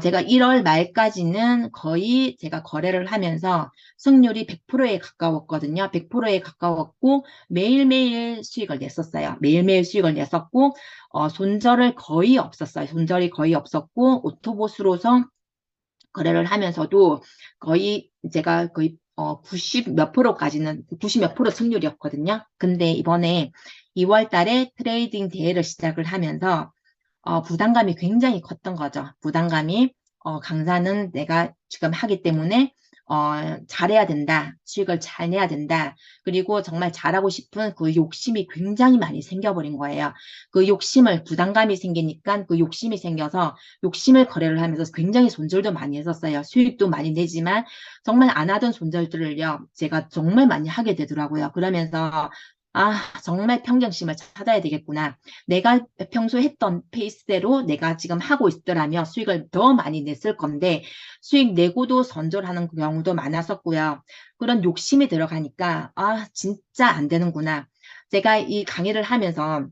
제가 1월 말까지는 거의 제가 거래를 하면서 승률이 100%에 가까웠거든요. 100%에 가까웠고 매일매일 수익을 냈었어요. 매일매일 수익을 냈었고 손절을 거의 없었어요. 손절이 거의 없었고 오토보스로서 거래를 하면서도 거의 제가 거의 90 몇 프로까지는 90 몇 프로 승률이었거든요. 근데 이번에 2월 달에 트레이딩 대회를 시작을 하면서 부담감이 굉장히 컸던 거죠. 부담감이 강사는 내가 지금 하기 때문에 잘해야 된다. 수익을 잘 내야 된다. 그리고 정말 잘하고 싶은 그 욕심이 굉장히 많이 생겨버린 거예요. 그 욕심을 부담감이 생기니까 그 욕심이 생겨서 욕심을 거래를 하면서 굉장히 손절도 많이 했었어요. 수익도 많이 내지만 정말 안 하던 손절들을요. 제가 정말 많이 하게 되더라고요. 그러면서 정말 평정심을 찾아야 되겠구나. 내가 평소에 했던 페이스대로 내가 지금 하고 있더라면 수익을 더 많이 냈을 건데 수익 내고도 손절하는 경우도 많았었고요. 그런 욕심이 들어가니까 진짜 안 되는구나. 제가 이 강의를 하면서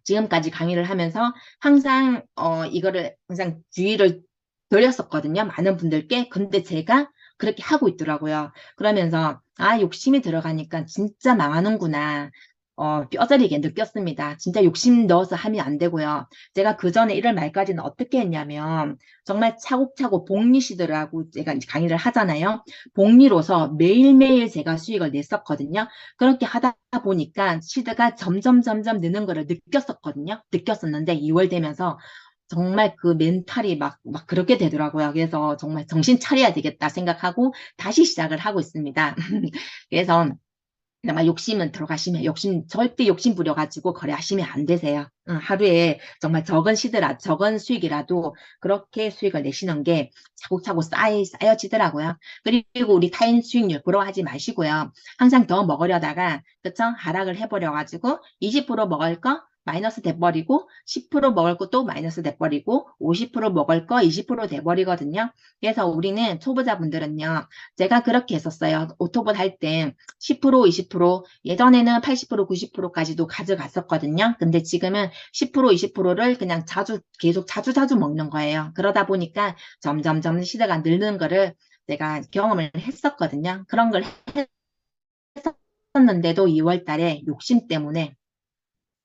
지금까지 강의를 하면서 항상 이거를 항상 주의를 드렸었거든요. 많은 분들께. 근데 제가 그렇게 하고 있더라고요. 그러면서 욕심이 들어가니까 진짜 망하는구나. 뼈저리게 느꼈습니다. 진짜 욕심 넣어서 하면 안 되고요. 제가 그 전에 1월 말까지는 어떻게 했냐면 정말 차곡차곡 복리시더라고 제가 이제 강의를 하잖아요. 복리로서 매일매일 제가 수익을 냈었거든요. 그렇게 하다 보니까 시드가 점점 느는 거를 느꼈었거든요. 느꼈었는데 2월 되면서 정말 그 멘탈이 막 그렇게 되더라고요. 그래서 정말 정신 차려야 되겠다 생각하고 다시 시작을 하고 있습니다. 그래서 정말 욕심은 들어가시면 절대 욕심 부려가지고 거래하시면 안 되세요. 하루에 정말 적은 수익이라도 그렇게 수익을 내시는 게 차곡차곡 쌓여지더라고요. 그리고 우리 타인 수익률 부러워하지 마시고요. 항상 더 먹으려다가, 그쵸? 하락을 해버려가지고 20% 먹을 거 마이너스 돼버리고, 10% 먹을 거 또 마이너스 돼버리고, 50% 먹을 거 20% 돼버리거든요. 그래서 우리는 초보자분들은요, 제가 그렇게 했었어요. 오토봇 할 때 10%, 20%, 예전에는 80%, 90%까지도 가져갔었거든요. 근데 지금은 10%, 20%를 그냥 계속 자주 먹는 거예요. 그러다 보니까 점점점 시대가 늘는 거를 제가 경험을 했었거든요. 그런 걸 했었는데도 2월 달에 욕심 때문에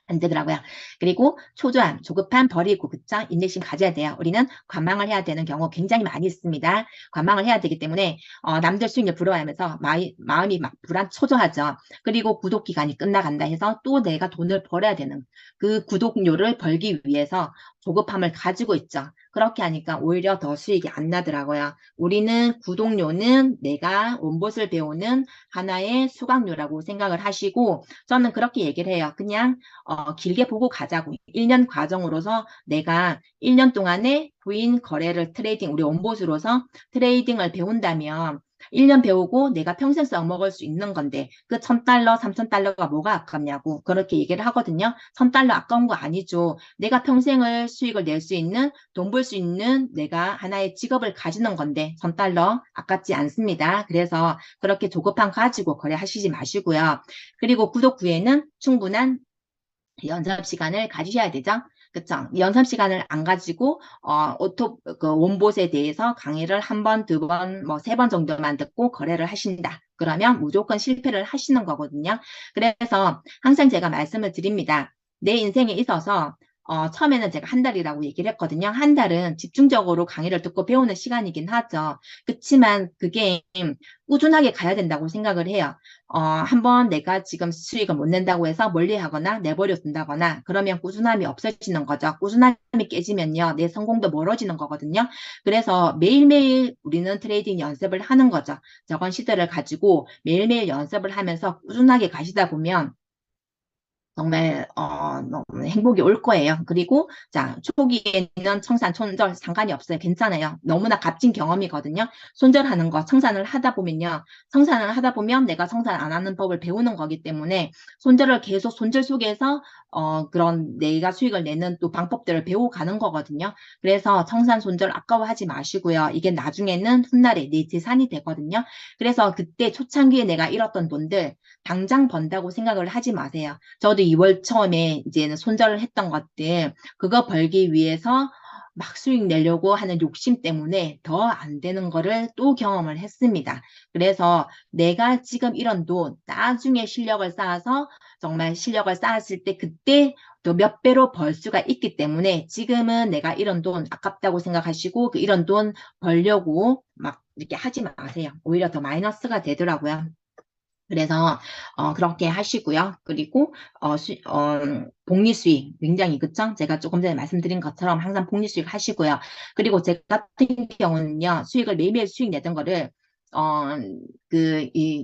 안 되더라고요. 그리고 초조함, 조급함 버리고, 그쵸? 인내심 가져야 돼요. 우리는 관망을 해야 되는 경우 굉장히 많이 있습니다. 관망을 해야 되기 때문에 남들 수익률 부러워하면서 마음이 막 초조하죠. 그리고 구독 기간이 끝나간다 해서 또 내가 돈을 벌어야 되는, 그 구독료를 벌기 위해서 조급함을 가지고 있죠. 그렇게 하니까 오히려 더 수익이 안 나더라고요. 우리는 구독료는 내가 원봇을 배우는 하나의 수강료라고 생각을 하시고, 저는 그렇게 얘기를 해요. 그냥 길게 보고 가자고. 1년 과정으로서 내가 1년 동안에 부인 거래를 우리 원봇으로서 트레이딩을 배운다면 1년 배우고 내가 평생 써먹을 수 있는 건데, 그 1,000달러, 3,000달러가 뭐가 아깝냐고 그렇게 얘기를 하거든요. 1,000달러 아까운 거 아니죠. 내가 평생을 수익을 낼 수 있는, 돈 벌 수 있는 내가 하나의 직업을 가지는 건데 1,000달러 아깝지 않습니다. 그래서 그렇게 조급함 가지고 거래하시지 마시고요. 그리고 구독 후에는 충분한 연습 시간을 가지셔야 되죠. 그쵸? 연습 시간을 안 가지고, 원봇에 대해서 강의를 한 번, 두 번, 뭐, 세 번 정도만 듣고 거래를 하신다. 그러면 무조건 실패를 하시는 거거든요. 그래서 항상 제가 말씀을 드립니다. 내 인생에 있어서, 처음에는 제가 한 달이라고 얘기를 했거든요. 한 달은 집중적으로 강의를 듣고 배우는 시간이긴 하죠. 그치만 그게 꾸준하게 가야 된다고 생각을 해요. 한번 내가 지금 수익을 못 낸다고 해서 멀리 하거나 내버려 둔다거나 그러면 꾸준함이 없어지는 거죠. 꾸준함이 깨지면요, 내 성공도 멀어지는 거거든요. 그래서 매일매일 우리는 트레이딩 연습을 하는 거죠. 저건 시대를 가지고 매일매일 연습을 하면서 꾸준하게 가시다 보면 정말 너무 행복이 올 거예요. 그리고 자, 초기에는 청산, 손절 상관이 없어요. 괜찮아요. 너무나 값진 경험이거든요. 손절하는 거, 청산을 하다 보면요. 청산을 하다 보면 내가 청산 안 하는 법을 배우는 거기 때문에 손절을 계속 손절 속에서 그런 내가 수익을 내는 또 방법들을 배워가는 거거든요. 그래서 청산, 손절 아까워하지 마시고요. 이게 나중에는 훗날에 내 재산이 되거든요. 그래서 그때 초창기에 내가 잃었던 돈들 당장 번다고 생각을 하지 마세요. 저도 2월 처음에 이제는 손절을 했던 것들, 그거 벌기 위해서 막 수익 내려고 하는 욕심 때문에 더 안 되는 거를 또 경험을 했습니다. 그래서 내가 지금 이런 돈, 나중에 실력을 쌓아서 정말 실력을 쌓았을 때 그때 또 몇 배로 벌 수가 있기 때문에 지금은 내가 이런 돈 아깝다고 생각하시고 그 이런 돈 벌려고 막 이렇게 하지 마세요. 오히려 더 마이너스가 되더라고요. 그래서 그렇게 하시고요. 그리고 복리 수익 굉장히, 그쵸? 제가 조금 전에 말씀드린 것처럼 항상 복리 수익 하시고요. 그리고 제 같은 경우는요, 수익을 매일매일 수익 내던 거를 어,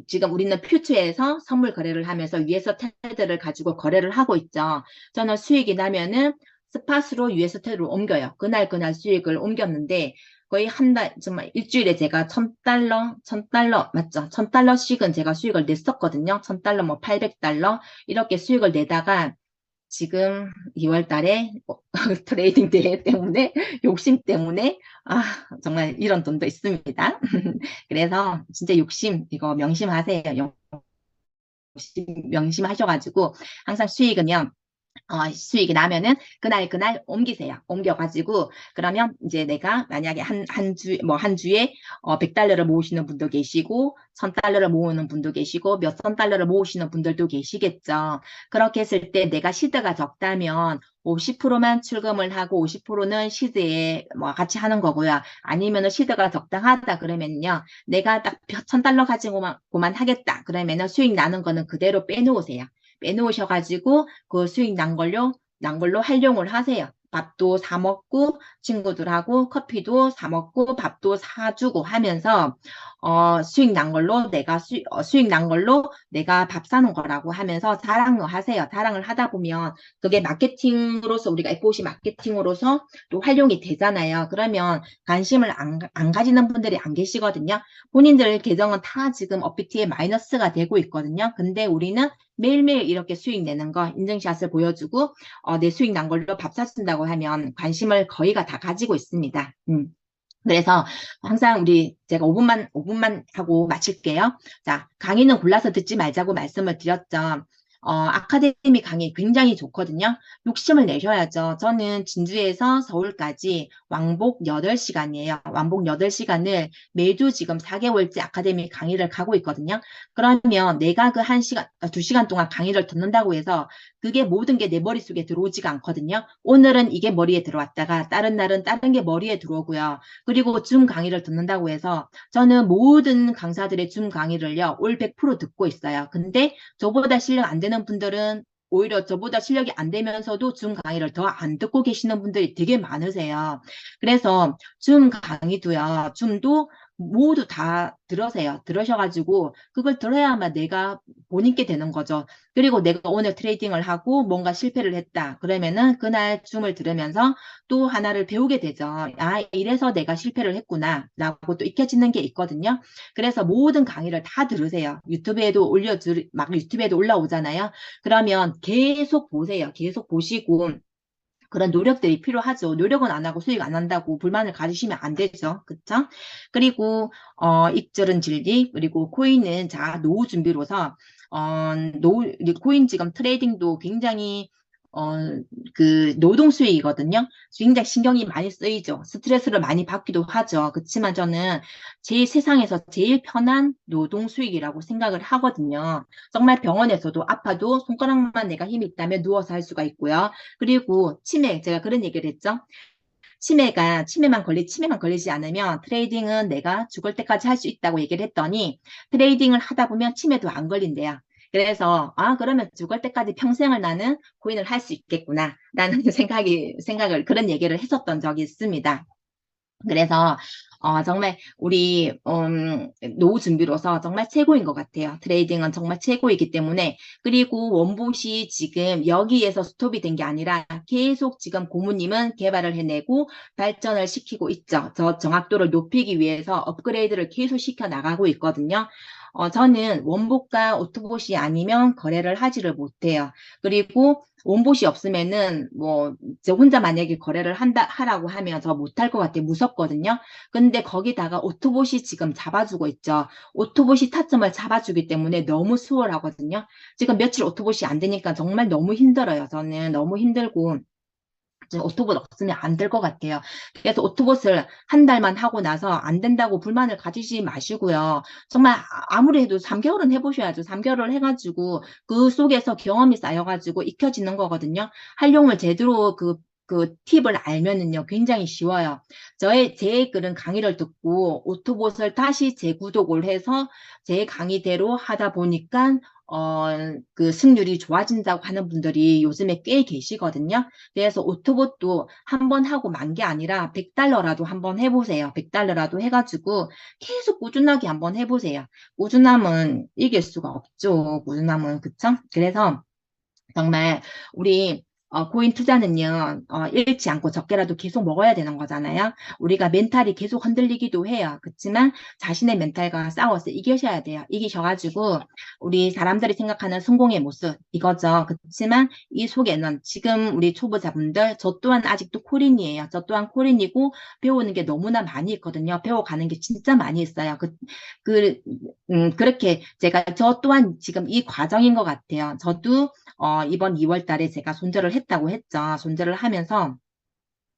지금 우리는 퓨처에서 선물 거래를 하면서 위에서 테드를 가지고 거래를 하고 있죠. 저는 수익이 나면은 스팟으로 US 테드로 옮겨요. 그날 수익을 옮겼는데 거의 한 달, 정말 일주일에 제가 1,000달러, 맞죠? 1,000달러씩은 제가 수익을 냈었거든요. 1,000달러, 뭐 800달러, 이렇게 수익을 내다가 지금 2월 달에 트레이딩 대회 때문에, 욕심 때문에, 아, 정말 이런 돈도 있습니다. 그래서 진짜 욕심, 이거 명심하세요. 명심하셔가지고, 항상 수익은요, 수익이 나면은 그날 옮기세요. 옮겨가지고, 그러면 이제 내가 만약에 한 주에 100달러를 모으시는 분도 계시고, 1,000달러를 모으는 분도 계시고, 몇천 달러를 모으시는 분들도 계시겠죠. 그렇게 했을 때 내가 시드가 적다면 50%만 출금을 하고 50%는 시드에 뭐 같이 하는 거고요. 아니면은 시드가 적당하다 그러면요. 내가 딱 1,000달러 가지고만 하겠다. 그러면은 수익 나는 거는 그대로 빼놓으세요. 빼놓으셔가지고 그 수익 난 걸로 활용을 하세요. 밥도 사 먹고 친구들하고 커피도 사 먹고 밥도 사주고 하면서 수익 난 걸로 수익 난 걸로 내가 밥 사는 거라고 하면서 자랑을 하세요. 자랑을 하다 보면 그게 마케팅으로서 우리가 FOC 마케팅으로서 또 활용이 되잖아요. 그러면 관심을 안 가지는 분들이 안 계시거든요. 본인들 계정은 다 지금 업비트에 마이너스가 되고 있거든요. 근데 우리는 매일매일 이렇게 수익 내는 거 인증샷을 보여주고 내 수익 난 걸로 밥 사준다고 하면 관심을 거의가 다 가지고 있습니다. 그래서 항상 제가 5분만 하고 마칠게요. 자, 강의는 골라서 듣지 말자고 말씀을 드렸죠. 아카데미 강의 굉장히 좋거든요. 욕심을 내셔야죠. 저는 진주에서 서울까지 왕복 8시간이에요. 왕복 8시간을 매주 지금 4개월째 아카데미 강의를 가고 있거든요. 그러면 내가 그 1시간, 2시간 동안 강의를 듣는다고 해서 그게 모든 게 내 머릿속에 들어오지가 않거든요. 오늘은 이게 머리에 들어왔다가 다른 날은 다른 게 머리에 들어오고요. 그리고 줌 강의를 듣는다고 해서 저는 모든 강사들의 줌 강의를요, 올 100% 듣고 있어요. 근데 저보다 실력 안 되는 분들은 오히려 저보다 실력이 안 되면서도 줌 강의를 더 안 듣고 계시는 분들이 되게 많으세요. 그래서 줌 강의도요, 줌도 모두 다 들으세요. 들으셔가지고 그걸 들어야만 내가 본인께 되는 거죠. 그리고 내가 오늘 트레이딩을 하고 뭔가 실패를 했다. 그러면은 그날 줌을 들으면서 또 하나를 배우게 되죠. 아, 이래서 내가 실패를 했구나. 라고 또 익혀지는 게 있거든요. 그래서 모든 강의를 다 들으세요. 막 유튜브에도 올라오잖아요. 그러면 계속 보세요. 계속 보시고 그런 노력들이 필요하죠. 노력은 안 하고 수익 안 한다고 불만을 가지시면 안 되죠. 그쵸? 그리고, 입절은 진리, 그리고 코인은 자, 노후 준비로서, 코인 지금 트레이딩도 굉장히, 어, 노동 수익이거든요. 굉장히 신경이 많이 쓰이죠. 스트레스를 많이 받기도 하죠. 그렇지만 저는 세상에서 제일 편한 노동 수익이라고 생각을 하거든요. 정말 병원에서도 아파도 손가락만 내가 힘이 있다면 누워서 할 수가 있고요. 그리고 치매, 제가 그런 얘기를 했죠. 치매만 걸리지 않으면 트레이딩은 내가 죽을 때까지 할 수 있다고 얘기를 했더니 트레이딩을 하다 보면 치매도 안 걸린대요. 그래서, 그러면 죽을 때까지 평생을 나는 코인을 할 수 있겠구나. 라는 그런 얘기를 했었던 적이 있습니다. 그래서 정말 우리 노후 준비로서 정말 최고인 것 같아요. 트레이딩은 정말 최고이기 때문에 그리고 원봇이 지금 여기에서 스톱이 된 게 아니라 계속 지금 고모님은 개발을 해내고 발전을 시키고 있죠. 저 정확도를 높이기 위해서 업그레이드를 계속 시켜 나가고 있거든요. 저는 원봇과 오토봇이 아니면 거래를 하지를 못해요. 그리고 원봇이 없으면은 저 혼자 만약에 거래를 하라고 하면 저 못할 것 같아요. 무섭거든요. 근데 거기다가 오토봇이 지금 잡아주고 있죠. 오토봇이 타점을 잡아주기 때문에 너무 수월하거든요. 지금 며칠 오토봇이 안 되니까 정말 너무 힘들어요. 저는 너무 힘들고. 지금 오토봇 없으면 안 될 것 같아요. 그래서 오토봇을 한 달만 하고 나서 안 된다고 불만을 가지지 마시고요. 정말 아무리 해도 3개월은 해보셔야죠. 3개월을 해가지고 그 속에서 경험이 쌓여가지고 익혀지는 거거든요. 활용을 제대로 그 팁을 알면은요, 굉장히 쉬워요. 제 그런 강의를 듣고 오토봇을 다시 재구독을 해서 제 강의대로 하다 보니까 그 승률이 좋아진다고 하는 분들이 요즘에 꽤 계시거든요. 그래서 오토봇도 한 번 하고 만 게 아니라 100달러라도 한번 해보세요. 100달러라도 해가지고 계속 꾸준하게 한번 해보세요. 꾸준함은 이길 수가 없죠. 꾸준함은, 그쵸? 그래서 정말 우리 코인 투자는요, 잃지 않고 적게라도 계속 먹어야 되는 거잖아요. 우리가 멘탈이 계속 흔들리기도 해요. 그렇지만 자신의 멘탈과 싸워서 이기셔야 돼요. 이기셔가지고 우리 사람들이 생각하는 성공의 모습 이거죠. 그렇지만 이 속에는 지금 우리 초보자분들 저 또한 아직도 코린이에요. 저 또한 코린이고 배우는 게 너무나 많이 있거든요. 배워가는 게 진짜 많이 있어요. 그렇게 저 또한 지금 이 과정인 것 같아요. 저도 이번 2월 달에 제가 손절을 했다고 했죠. 손절을 하면서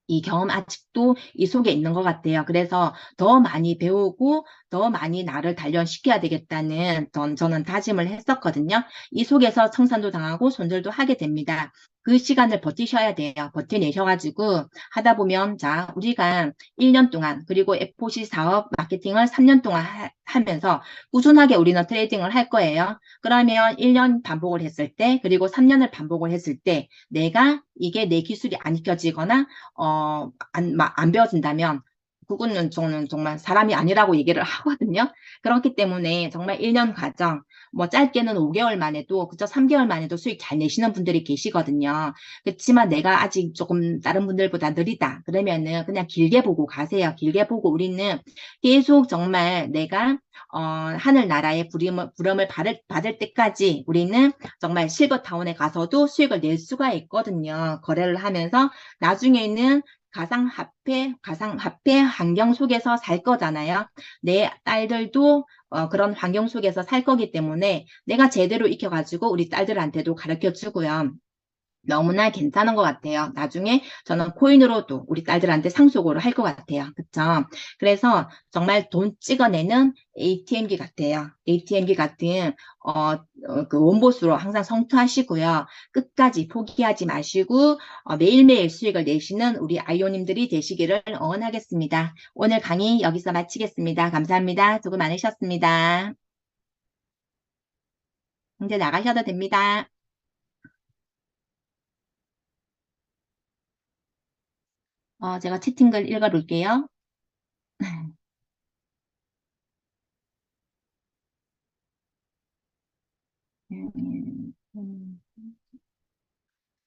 이 경험 아직도 이 속에 있는 것 같아요. 그래서 더 많이 배우고 더 많이 나를 단련시켜야 되겠다는 저는 다짐을 했었거든요. 이 속에서 청산도 당하고 손절도 하게 됩니다. 그 시간을 버티셔야 돼요. 버텨내셔가지고 하다 보면, 자, 우리가 1년 동안, 그리고 FOC 사업 마케팅을 3년 동안 하면서 꾸준하게 우리는 트레이딩을 할 거예요. 그러면 1년 반복을 했을 때, 그리고 3년을 반복을 했을 때, 내가 이게 내 기술이 안 익혀지거나, 안 배워진다면, 그거는 저는 정말 사람이 아니라고 얘기를 하거든요. 그렇기 때문에 정말 1년 과정, 뭐 짧게는 5개월 만에도, 그저 3개월 만에도 수익 잘 내시는 분들이 계시거든요. 그렇지만 내가 아직 조금 다른 분들보다 느리다. 그러면은 그냥 길게 보고 가세요. 길게 보고 우리는 계속 정말 내가 하늘나라의 부름을 받을 때까지 우리는 정말 실버타운에 가서도 수익을 낼 수가 있거든요. 거래를 하면서 나중에는 가상화폐 환경 속에서 살 거잖아요. 내 딸들도 그런 환경 속에서 살 거기 때문에 내가 제대로 익혀가지고 우리 딸들한테도 가르쳐 주고요. 너무나 괜찮은 것 같아요. 나중에 저는 코인으로도 우리 딸들한테 상속으로 할 것 같아요. 그쵸? 그래서 정말 돈 찍어내는 ATM기 같아요. ATM기 같은 그 원보수로 항상 성투하시고요. 끝까지 포기하지 마시고 매일매일 수익을 내시는 우리 아이오님들이 되시기를 응원하겠습니다. 오늘 강의 여기서 마치겠습니다. 감사합니다. 수고 많으셨습니다. 이제 나가셔도 됩니다. 제가 채팅글 읽어볼게요.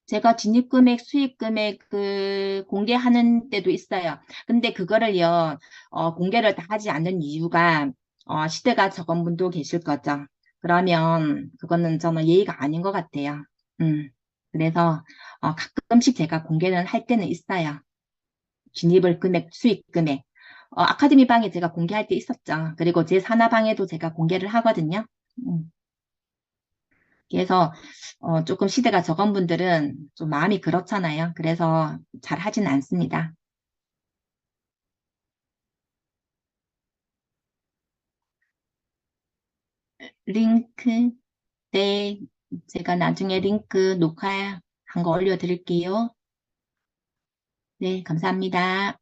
제가 진입금액, 수익금액 공개하는 때도 있어요. 근데 그거를요, 공개를 다 하지 않는 이유가, 시대가 적은 분도 계실 거죠. 그러면 그거는 저는 예의가 아닌 것 같아요. 그래서 가끔씩 제가 공개를 할 때는 있어요. 진입을 금액, 수익 금액. 아카데미 방에 제가 공개할 때 있었죠. 그리고 제 산하 방에도 제가 공개를 하거든요. 음. 그래서 조금 시대가 적은 분들은 좀 마음이 그렇잖아요. 그래서 잘 하진 않습니다. 링크, 네, 제가 나중에 링크 녹화한 거 올려드릴게요. 네, 감사합니다.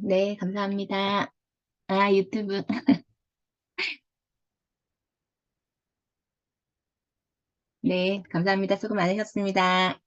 네, 감사합니다. 아, 유튜브. 네, 감사합니다. 수고 많으셨습니다.